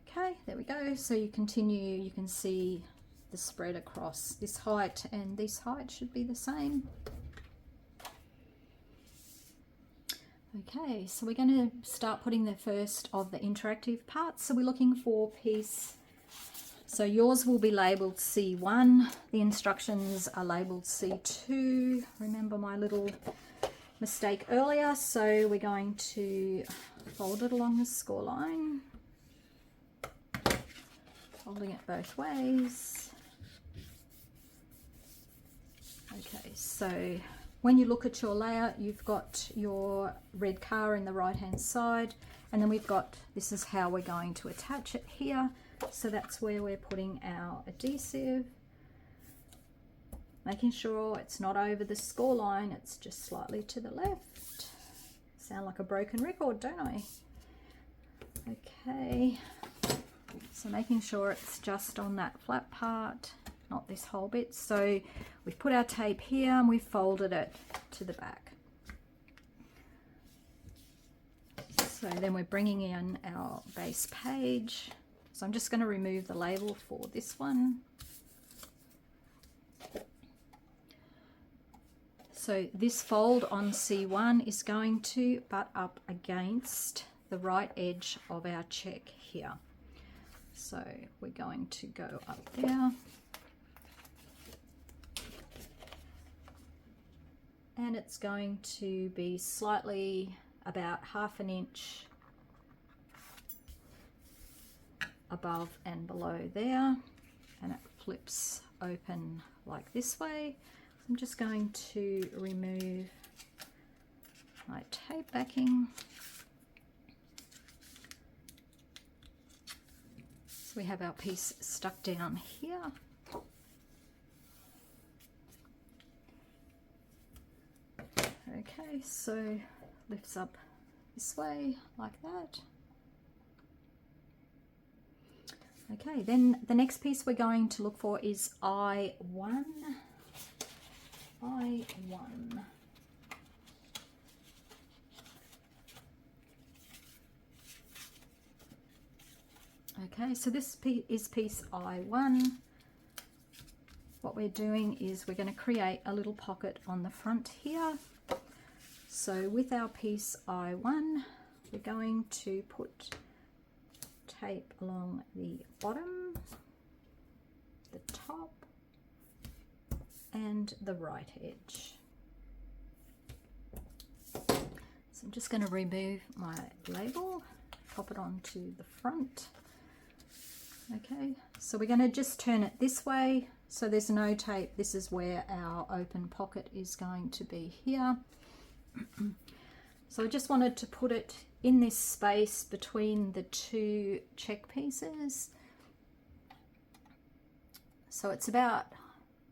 Okay, there we go. So you continue, you can see the spread across this height, and this height should be the same. Okay, so we're going to start putting the first of the interactive parts. So we're looking for piece, so yours will be labeled C1, the instructions are labeled C2. Remember my little mistake earlier. So we're going to fold it along the score line. Folding it both ways. Okay, so when you look at your layout, you've got your red car in the right hand side, and then we've got, this is how we're going to attach it here. So that's where we're putting our adhesive, making sure it's not over the score line, it's just slightly to the left. Sound like a broken record, don't I? Okay, so making sure it's just on that flat part, not this whole bit. So we've put our tape here and we've folded it to the back. So then we're bringing in our base page. So I'm just going to remove the label for this one. So this fold on C1 is going to butt up against the right edge of our check here. So we're going to go up there. And it's going to be slightly about 1/2 inch above and below there. And it flips open like this way. I'm just going to remove my tape backing. So we have our piece stuck down here. Okay, so lifts up this way like that. Okay, then the next piece we're going to look for is I1. I1. Okay, so this is piece I1. What we're doing is we're going to create a little pocket on the front here. So with our piece I1, we're going to put tape along the bottom, the top, and the right edge. So I'm just going to remove my label, pop it onto the front. Okay, so we're going to just turn it this way so there's no tape. This is where our open pocket is going to be here. So I just wanted to put it in this space between the two check pieces. So it's about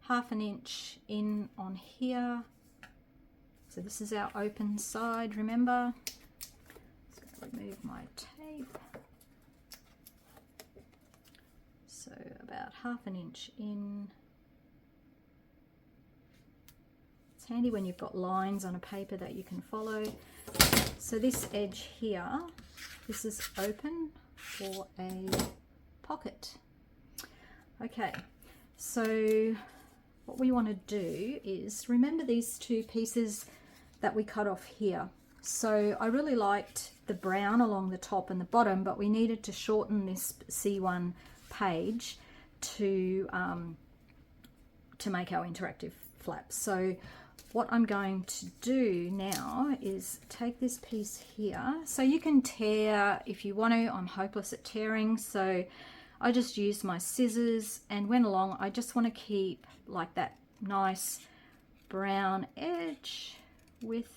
1/2 inch in on here. So this is our open side, remember? Just going to remove my tape. So about 1/2 inch in. It's handy when you've got lines on a paper that you can follow. So this edge here, this is open for a pocket. Okay, so what we want to do is remember these two pieces that we cut off here. So I really liked the brown along the top and the bottom, but we needed to shorten this C1 page to make our interactive flaps. So what I'm going to do now is take this piece here. So you can tear if you want to. I'm hopeless at tearing, so I just used my scissors and went along. I just want to keep like that nice brown edge with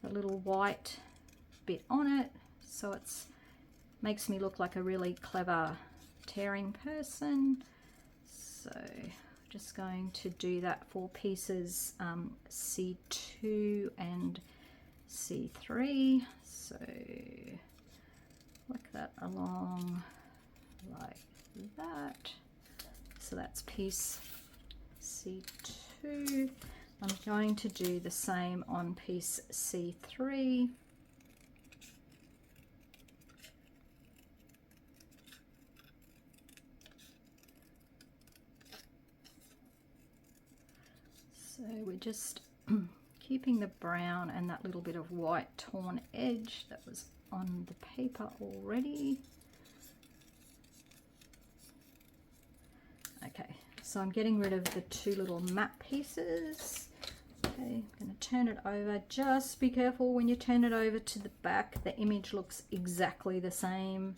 a little white bit on it, so it's makes me look like a really clever tearing person. So just going to do that for pieces C2 and C3. So work that along like that. So that's piece C2. I'm going to do the same on piece C3. So we're just keeping the brown and that little bit of white torn edge that was on the paper already. Okay, so I'm getting rid of the two little matte pieces. Okay, I'm going to turn it over. Just be careful when you turn it over to the back, the image looks exactly the same.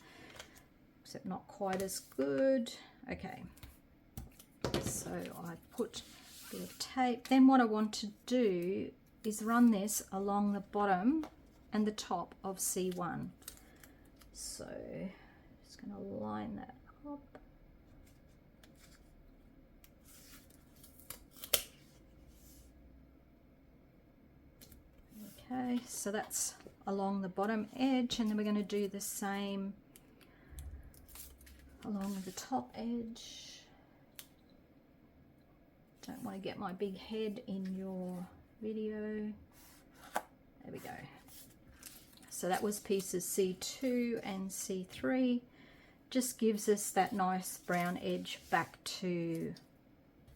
except not quite as good. Okay, so I put a bit of tape. Then what I want to do is run this along the bottom and the top of C1. So just going to line that up. Okay, so that's along the bottom edge, and then we're going to do the same along the top edge. Don't want to get my big head in your video. There we go. So that was pieces C2 and C3. Just gives us that nice brown edge back to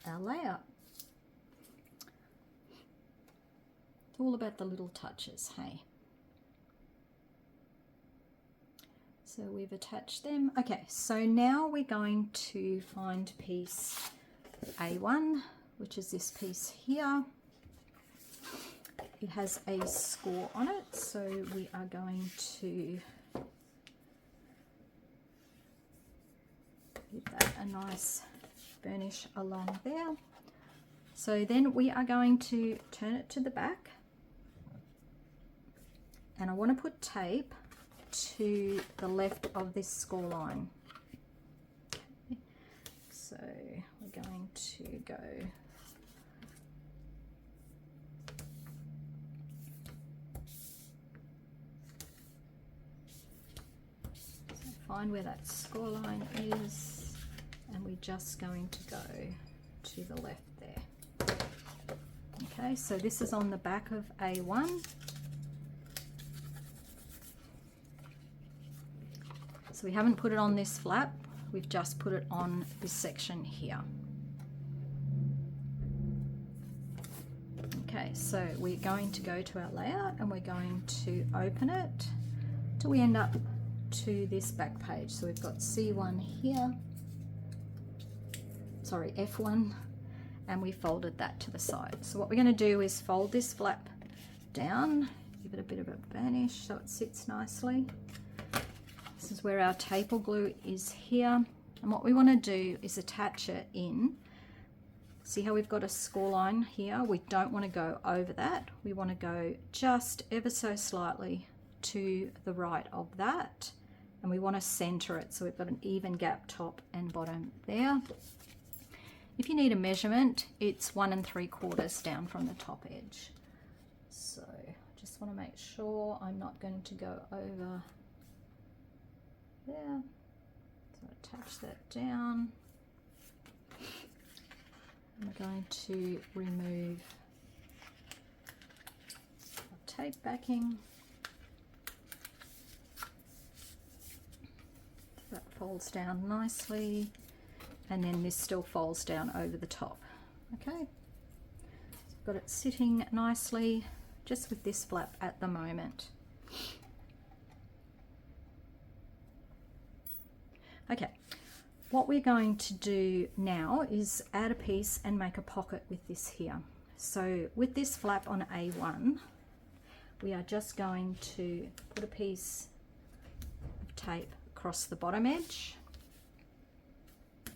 our layout. It's all about the little touches, hey? So we've attached them. Okay, so now we're going to find piece A1, which is this piece here. It has a score on it, so we are going to give that a nice burnish along there. So then we are going to turn it to the back, and I want to put tape to the left of this score line. Okay. So we're going to go find where that score line is, and we're just going to go to the left there. Okay, so this is on the back of A1. So we haven't put it on this flap, we've just put it on this section here. Okay, so we're going to go to our layout and we're going to open it till we end up to this back page. So we've got C1 here, sorry, F1, and we folded that to the side. So what we're going to do is fold this flap down, give it a bit of a burnish so it sits nicely. This is where our taper glue is here, and what we want to do is attach it in. See how we've got a score line here? We don't want to go over that. We want to go just ever so slightly to the right of that, and we want to center it so we've got an even gap top and bottom there. If you need a measurement, it's 1 3/4 down from the top edge. So just want to make sure I'm not going to go over there. So attach that down. I'm going to remove our tape backing. That folds down nicely, and then this still folds down over the top. Okay, so I've got it sitting nicely just with this flap at the moment. Okay, what we're going to do now is add a piece and make a pocket with this here. So with this flap on A1, we are just going to put a piece of tape across the bottom edge,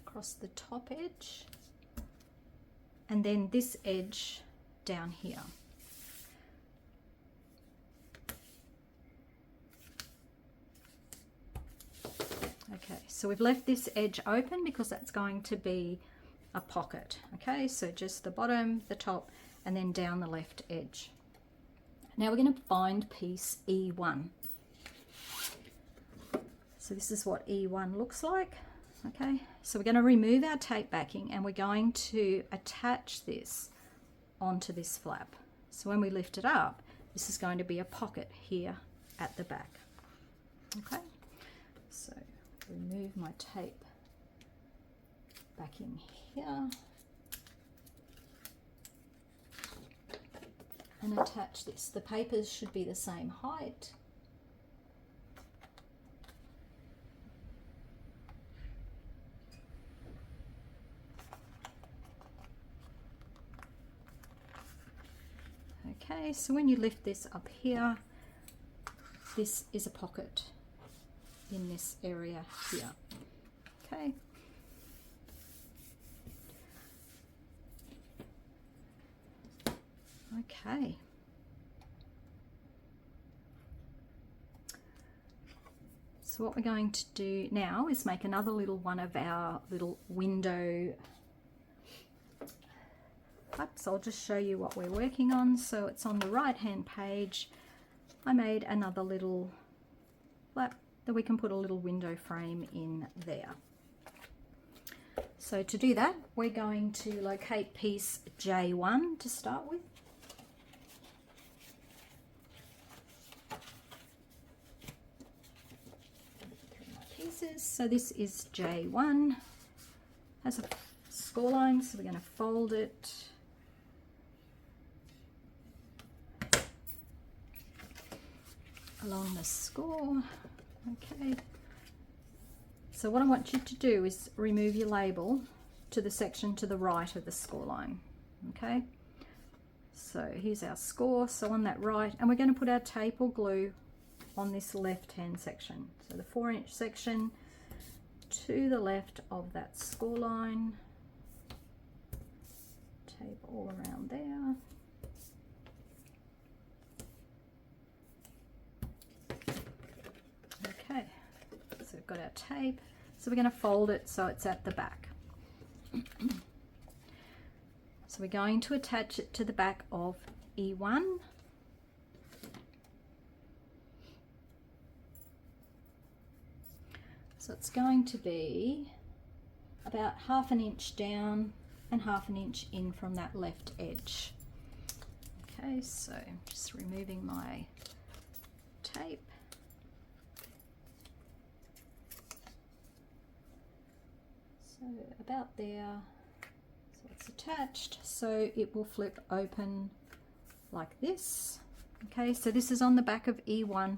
across the top edge, and then this edge down here. Okay, so we've left this edge open because that's going to be a pocket. Okay, so just the bottom, the top, and then down the left edge. Now we're going to find piece E1. So this is what E1 looks like. Okay, so we're going to remove our tape backing and we're going to attach this onto this flap. So when we lift it up, this is going to be a pocket here at the back. Okay, so remove my tape backing here and attach this. The papers should be the same height. Okay, so when you lift this up here, this is a pocket in this area here. Okay. Okay. So what we're going to do now is make another little one of our little window flaps. I'll just show you what we're working on. So it's on the right hand page. I made another little flap that we can put a little window frame in there. So to do that, we're going to locate piece J1 to start with. So this is J1, has a score line, so we're going to fold it along the score. Okay, so what I want you to do is remove your label to the section to the right of the score line. Okay, so here's our score, so on that right, and we're going to put our tape or glue on this left hand section, so the 4-inch section to the left of that score line, tape all around there. Okay, so we've got our tape, so we're going to fold it so it's at the back. So we're going to attach it to the back of E1. So it's going to be about 1/2 inch down and 1/2 inch in from that left edge. Okay, so just removing my tape. So about there, so it's attached, so it will flip open like this. Okay, so this is on the back of E1.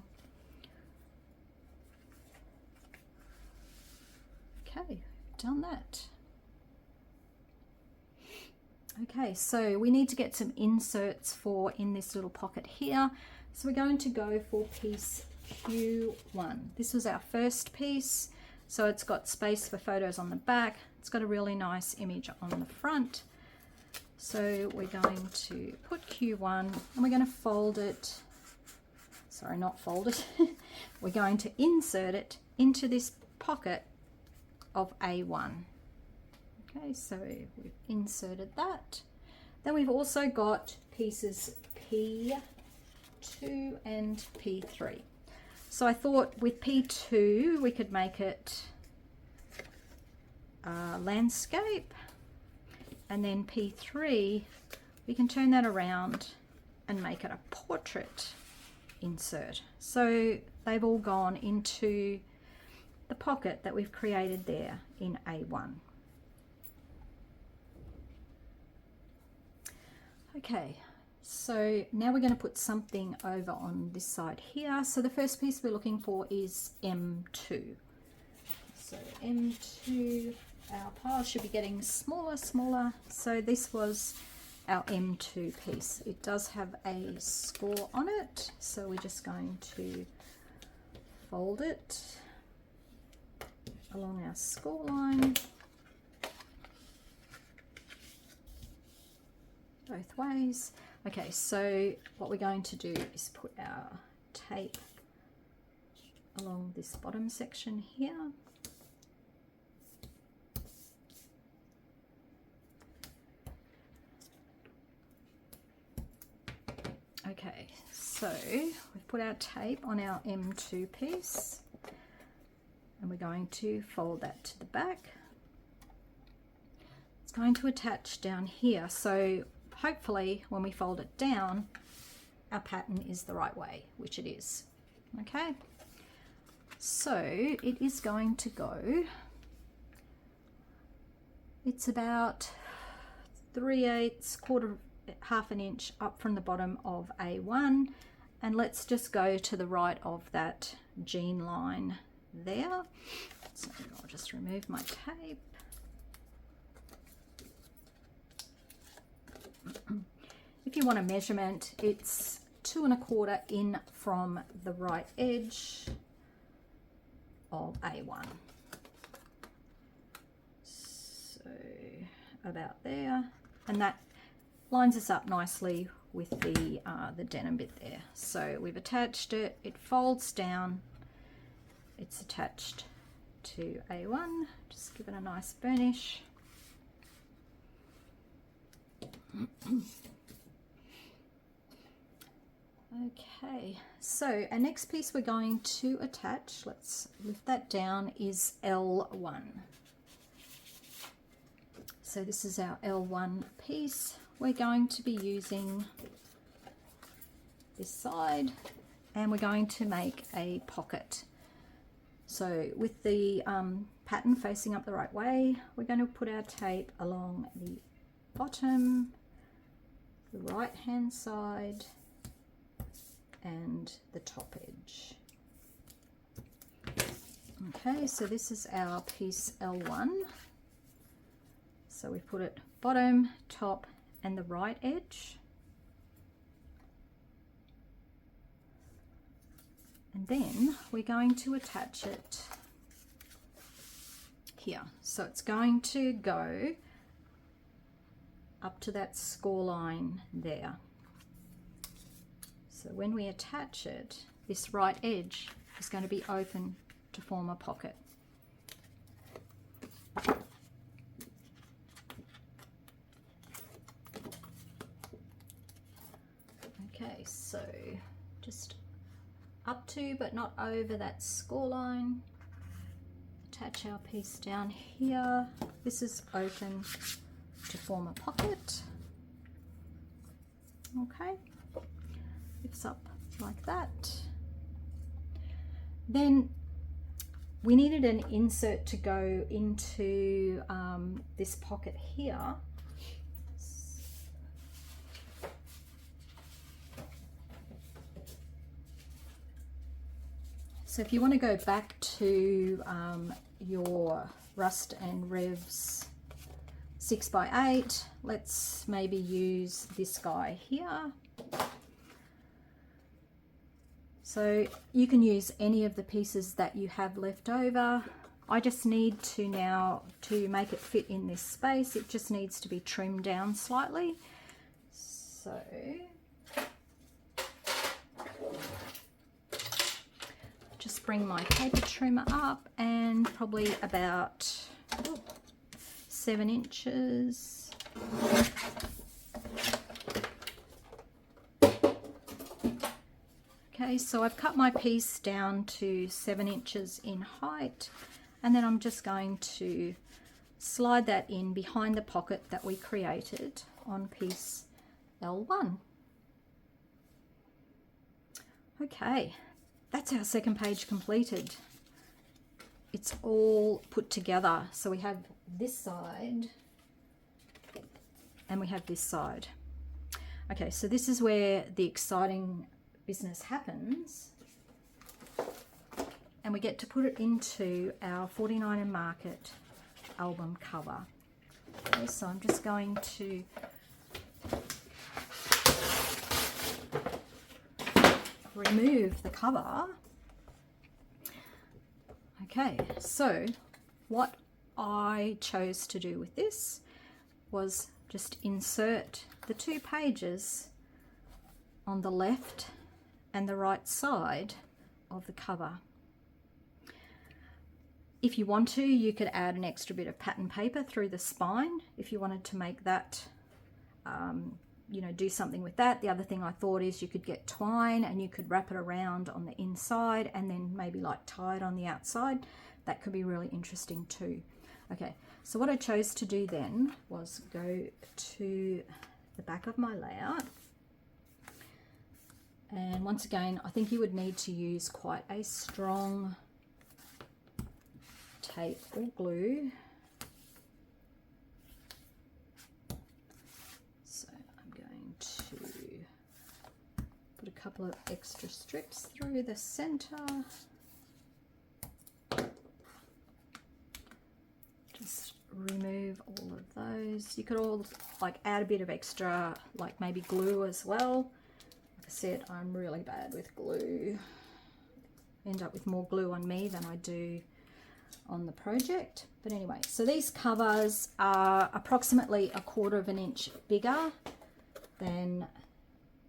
Okay, done that. Okay, so we need to get some inserts for in this little pocket here. So we're going to go for piece Q1. This was our first piece. So it's got space for photos on the back. It's got a really nice image on the front. So we're going to put Q1 and we're going to fold it. Sorry, not fold it. We're going to insert it into this pocket of A1. Okay, so we've inserted that. Then we've also got pieces P2 and P3. So I thought with P2 we could make it landscape, and then P3 we can turn that around and make it a portrait insert. So they've all gone into the pocket that we've created there in A1. Okay, so now we're going to put something over on this side here. So the first piece we're looking for is M2. So M2, our pile should be getting smaller. So this was our M2 piece. It does have a score on it, so we're just going to fold it along our score line both ways. Okay, so what we're going to do is put our tape along this bottom section here. Okay, so we've put our tape on our M2 piece and we're going to fold that to the back. It's going to attach down here, so hopefully when we fold it down our pattern is the right way, which it is. Okay, so it is going to go, it's about 3/8, half an inch up from the bottom of A1, and let's just go to the right of that jean line there. So I'll just remove my tape. If you want a measurement, it's 2 1/4 in from the right edge of A1. about there, and that lines us up nicely with the denim bit there. So we've attached it, it folds down, it's attached to A1, just give it a nice burnish. Okay, so our next piece we're going to attach, let's lift that down, is L1. So this is our L1 piece. We're going to be using this side, and we're going to make a pocket. So with the pattern facing up the right way, we're going to put our tape along the bottom, the right hand side, and the top edge. Okay, so this is our piece L1. So we put it bottom, top, and the right edge. And then we're going to attach it here. So it's going to go up to that score line there. So when we attach it, this right edge is going to be open to form a pocket. Okay, so just up to but not over that score line. Attach our piece down here. This is open to form a pocket. Okay, lifts up like that. Then we needed an insert to go into this pocket here. So if you want to go back to your Rust and Revs 6x8, let's maybe use this guy here. So you can use any of the pieces that you have left over. I just need to now, to make it fit in this space, it just needs to be trimmed down slightly. So just bring my paper trimmer up and probably about 7 inches. Okay, so I've cut my piece down to 7 inches in height, and then I'm just going to slide that in behind the pocket that we created on piece L1. Okay, that's our second page completed. It's all put together. So we have this side and we have this side. Okay, so this is where the exciting business happens, and we get to put it into our 49er Market album cover. Okay, so I'm just going to remove the cover. Okay, so what I chose to do with this was just insert the 2 pages on the left and the right side of the cover. If you want to, you could add an extra bit of pattern paper through the spine if you wanted to make that you know, do something with that. The other thing I thought is you could get twine and you could wrap it around on the inside and then maybe like tie it on the outside. That could be really interesting too. Okay, so what I chose to do then was go to the back of my layout, and once again I think you would need to use quite a strong tape or glue. Put a couple of extra strips through the center. Just remove all of those. You could all like add a bit of extra, like maybe glue as well. Like I said, I'm really bad with glue. End up with more glue on me than I do on the project. But anyway, so these covers are approximately 1/4 of an inch bigger than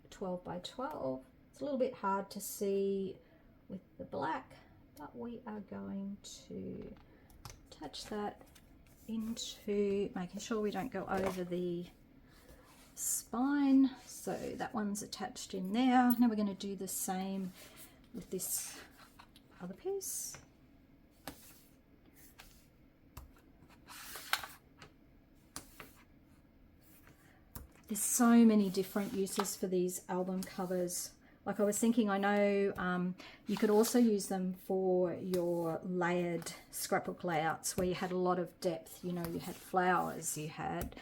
12 by 12. It's a little bit hard to see with the black, but we are going to attach that into making sure we don't go over the spine. So that one's attached in there. Now we're going to do the same with this other piece. There's so many different uses for these album covers. Like I was thinking, I know you could also use them for your layered scrapbook layouts where you had a lot of depth. You know, you had flowers, you had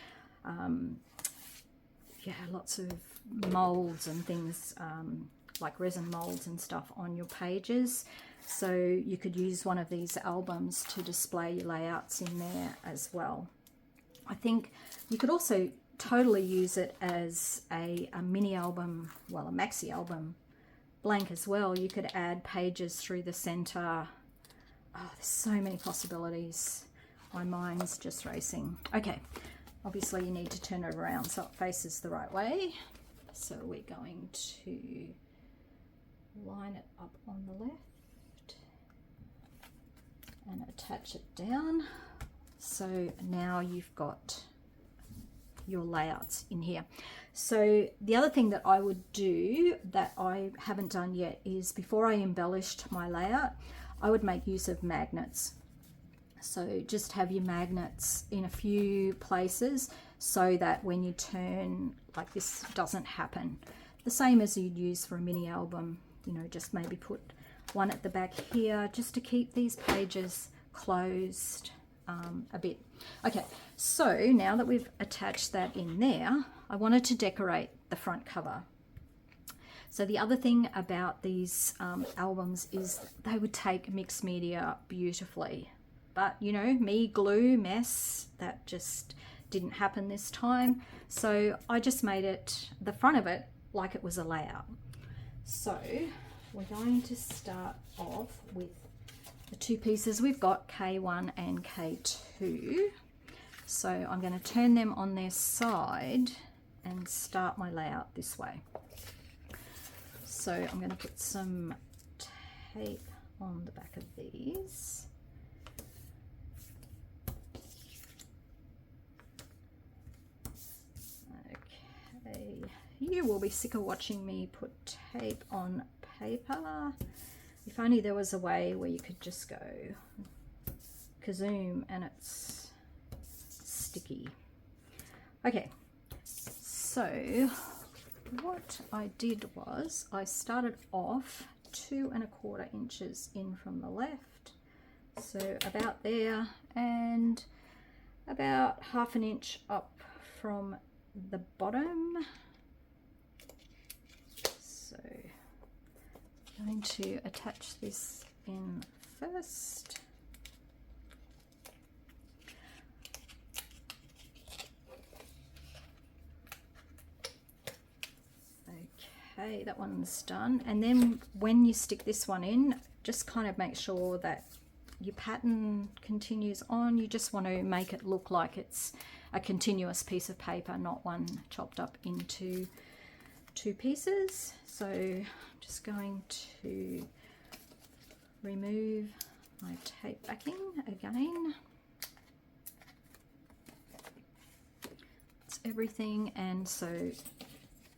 lots of molds and things like resin molds and stuff on your pages. So you could use one of these albums to display your layouts in there as well. I think you could also totally use it as a mini album, well, a maxi album blank as well. You could add pages through the center. Oh, there's so many possibilities. My mind's just racing. Okay, obviously you need to turn it around so it faces the right way. So we're going to line it up on the left and attach it down. So now you've got your layouts in here. So the other thing that I would do that I haven't done yet is before I embellished my layout, I would make use of magnets. So just have your magnets in a few places so that when you turn, like this doesn't happen. The same as you'd use for a mini album, you know, just maybe put one at the back here just to keep these pages closed a bit. Okay, so now that we've attached that in there, I wanted to decorate the front cover. So the other thing about these albums is they would take mixed media beautifully. But, you know, me, glue, mess, that just didn't happen this time. So I just made it, the front of it, like it was a layout. So we're going to start off with the two pieces we've got, K1 and K2. So I'm going to turn them on their side and start my layout this way. So I'm going to put some tape on the back of these. Okay, you will be sick of watching me put tape on paper. If only there was a way where you could just go kazoom and it's sticky. Okay, so what I did was I started off 2 1/4 inches in from the left, so about there, and about 1/2 inch up from the bottom. So I'm going to attach this in first. Okay, that one's done. And then when you stick this one in, just kind of make sure that your pattern continues on. You just want to make it look like it's a continuous piece of paper, not one chopped up into 2 pieces. So I'm just going to remove my tape backing again. It's everything, and so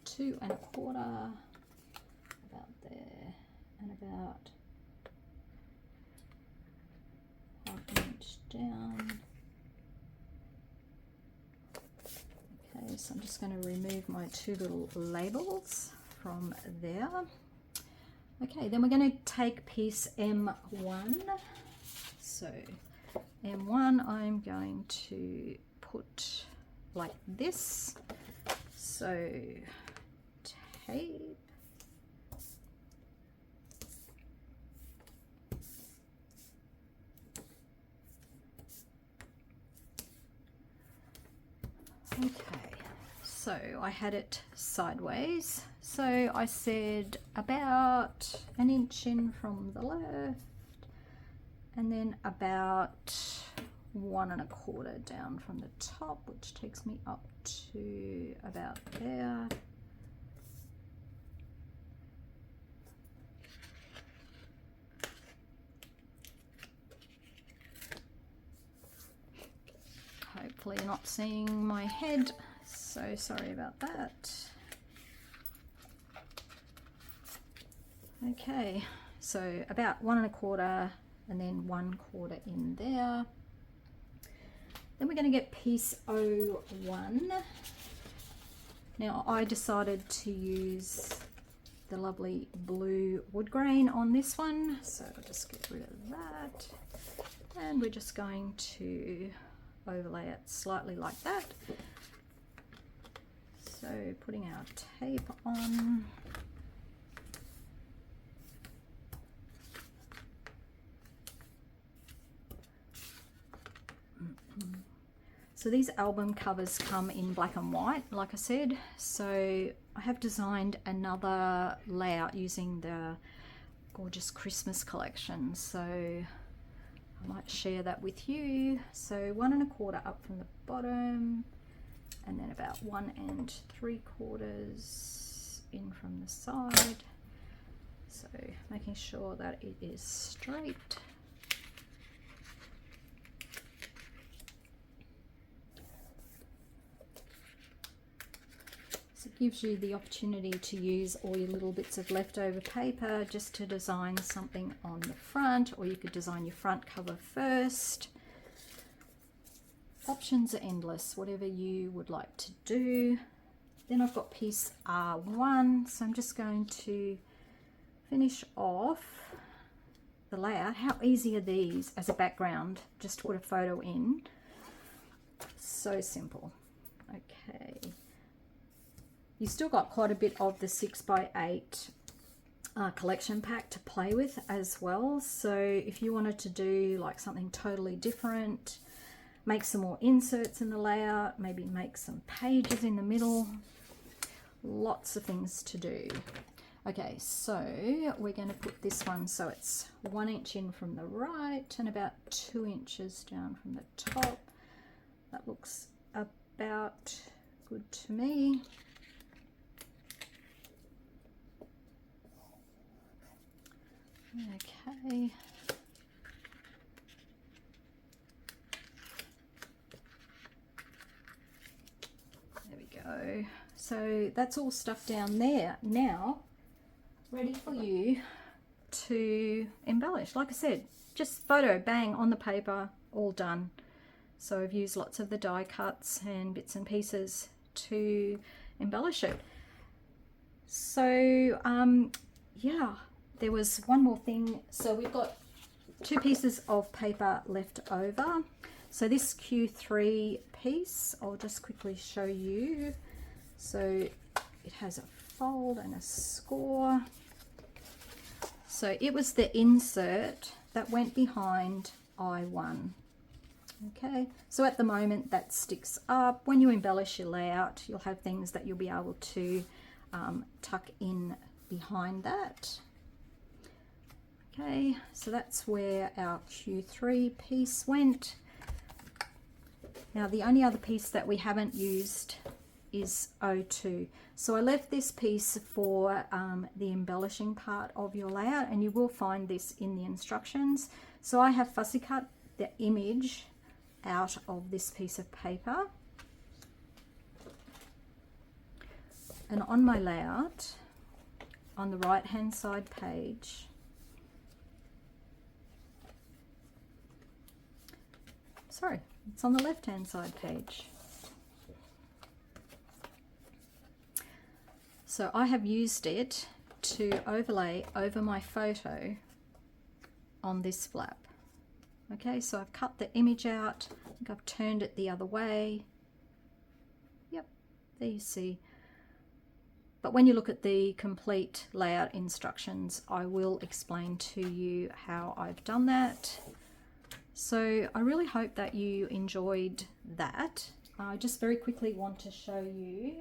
2 1/4 about there, and about 1/2 inch down. Okay, so I'm just going to remove my 2 little labels from there. Okay, then we're going to take piece M1. So M1 I'm going to put like this. So tape. Okay, so I had it sideways. So I said about 1 inch in from the left and then about 1 1/4 down from the top, which takes me up to about there. Hopefully you're not seeing my head, so sorry about that. Okay, so about 1 1/4 and then 1/4 in there. Then we're going to get piece 01. Now I decided to use the lovely blue wood grain on this one, so I'll just get rid of that, and we're just going to overlay it slightly like that. So putting our tape on. So these album covers come in black and white, like I said, so I have designed another layout using the gorgeous Christmas collection, so I might share that with you. So 1 1/4 up from the bottom, and then about 1 3/4 in from the side, so making sure that it is straight. It gives you the opportunity to use all your little bits of leftover paper just to design something on the front, or you could design your front cover first. Options are endless, whatever you would like to do. Then I've got piece R1, so I'm just going to finish off the layout. How easy are these as a background? Just put a photo in. So simple. Okay. You've still got quite a bit of the 6x8 collection pack to play with as well. So if you wanted to do like something totally different, make some more inserts in the layout, maybe make some pages in the middle, lots of things to do. Okay, so we're going to put this one so it's 1 inch in from the right and about 2 inches down from the top. That looks about good to me. Okay. There we go. So that's all stuff down there. Now, ready for you to embellish. Like I said, just photo, bang, on the paper, all done. So I've used lots of the die cuts and bits and pieces to embellish it. So, yeah. There was one more thing. So we've got 2 pieces of paper left over. So this Q3 piece, I'll just quickly show you. So it has a fold and a score. So it was the insert that went behind I1. Okay, so at the moment that sticks up. When you embellish your layout, you'll have things that you'll be able to tuck in behind that. Okay, so that's where our Q3 piece went. Now the only other piece that we haven't used is O2. So I left this piece for the embellishing part of your layout, and you will find this in the instructions. So I have fussy cut the image out of this piece of paper. And on my layout, on the right hand side page, sorry, it's on the left hand side page. So I have used it to overlay over my photo on this flap. Okay, so I've cut the image out. I think I've turned it the other way. Yep, there you see. But when you look at the complete layout instructions, I will explain to you how I've done that. So I really hope that you enjoyed that. I just very quickly want to show you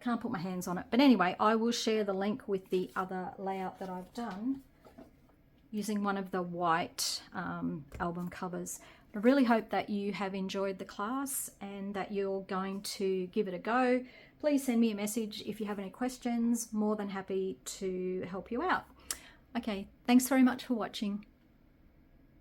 can't put my hands on it. But anyway, I will share the link with the other layout that I've done using one of the white album covers. I really hope that you have enjoyed the class and that you're going to give it a go. Please send me a message if you have any questions. More than happy to help you out. Okay, thanks very much for watching.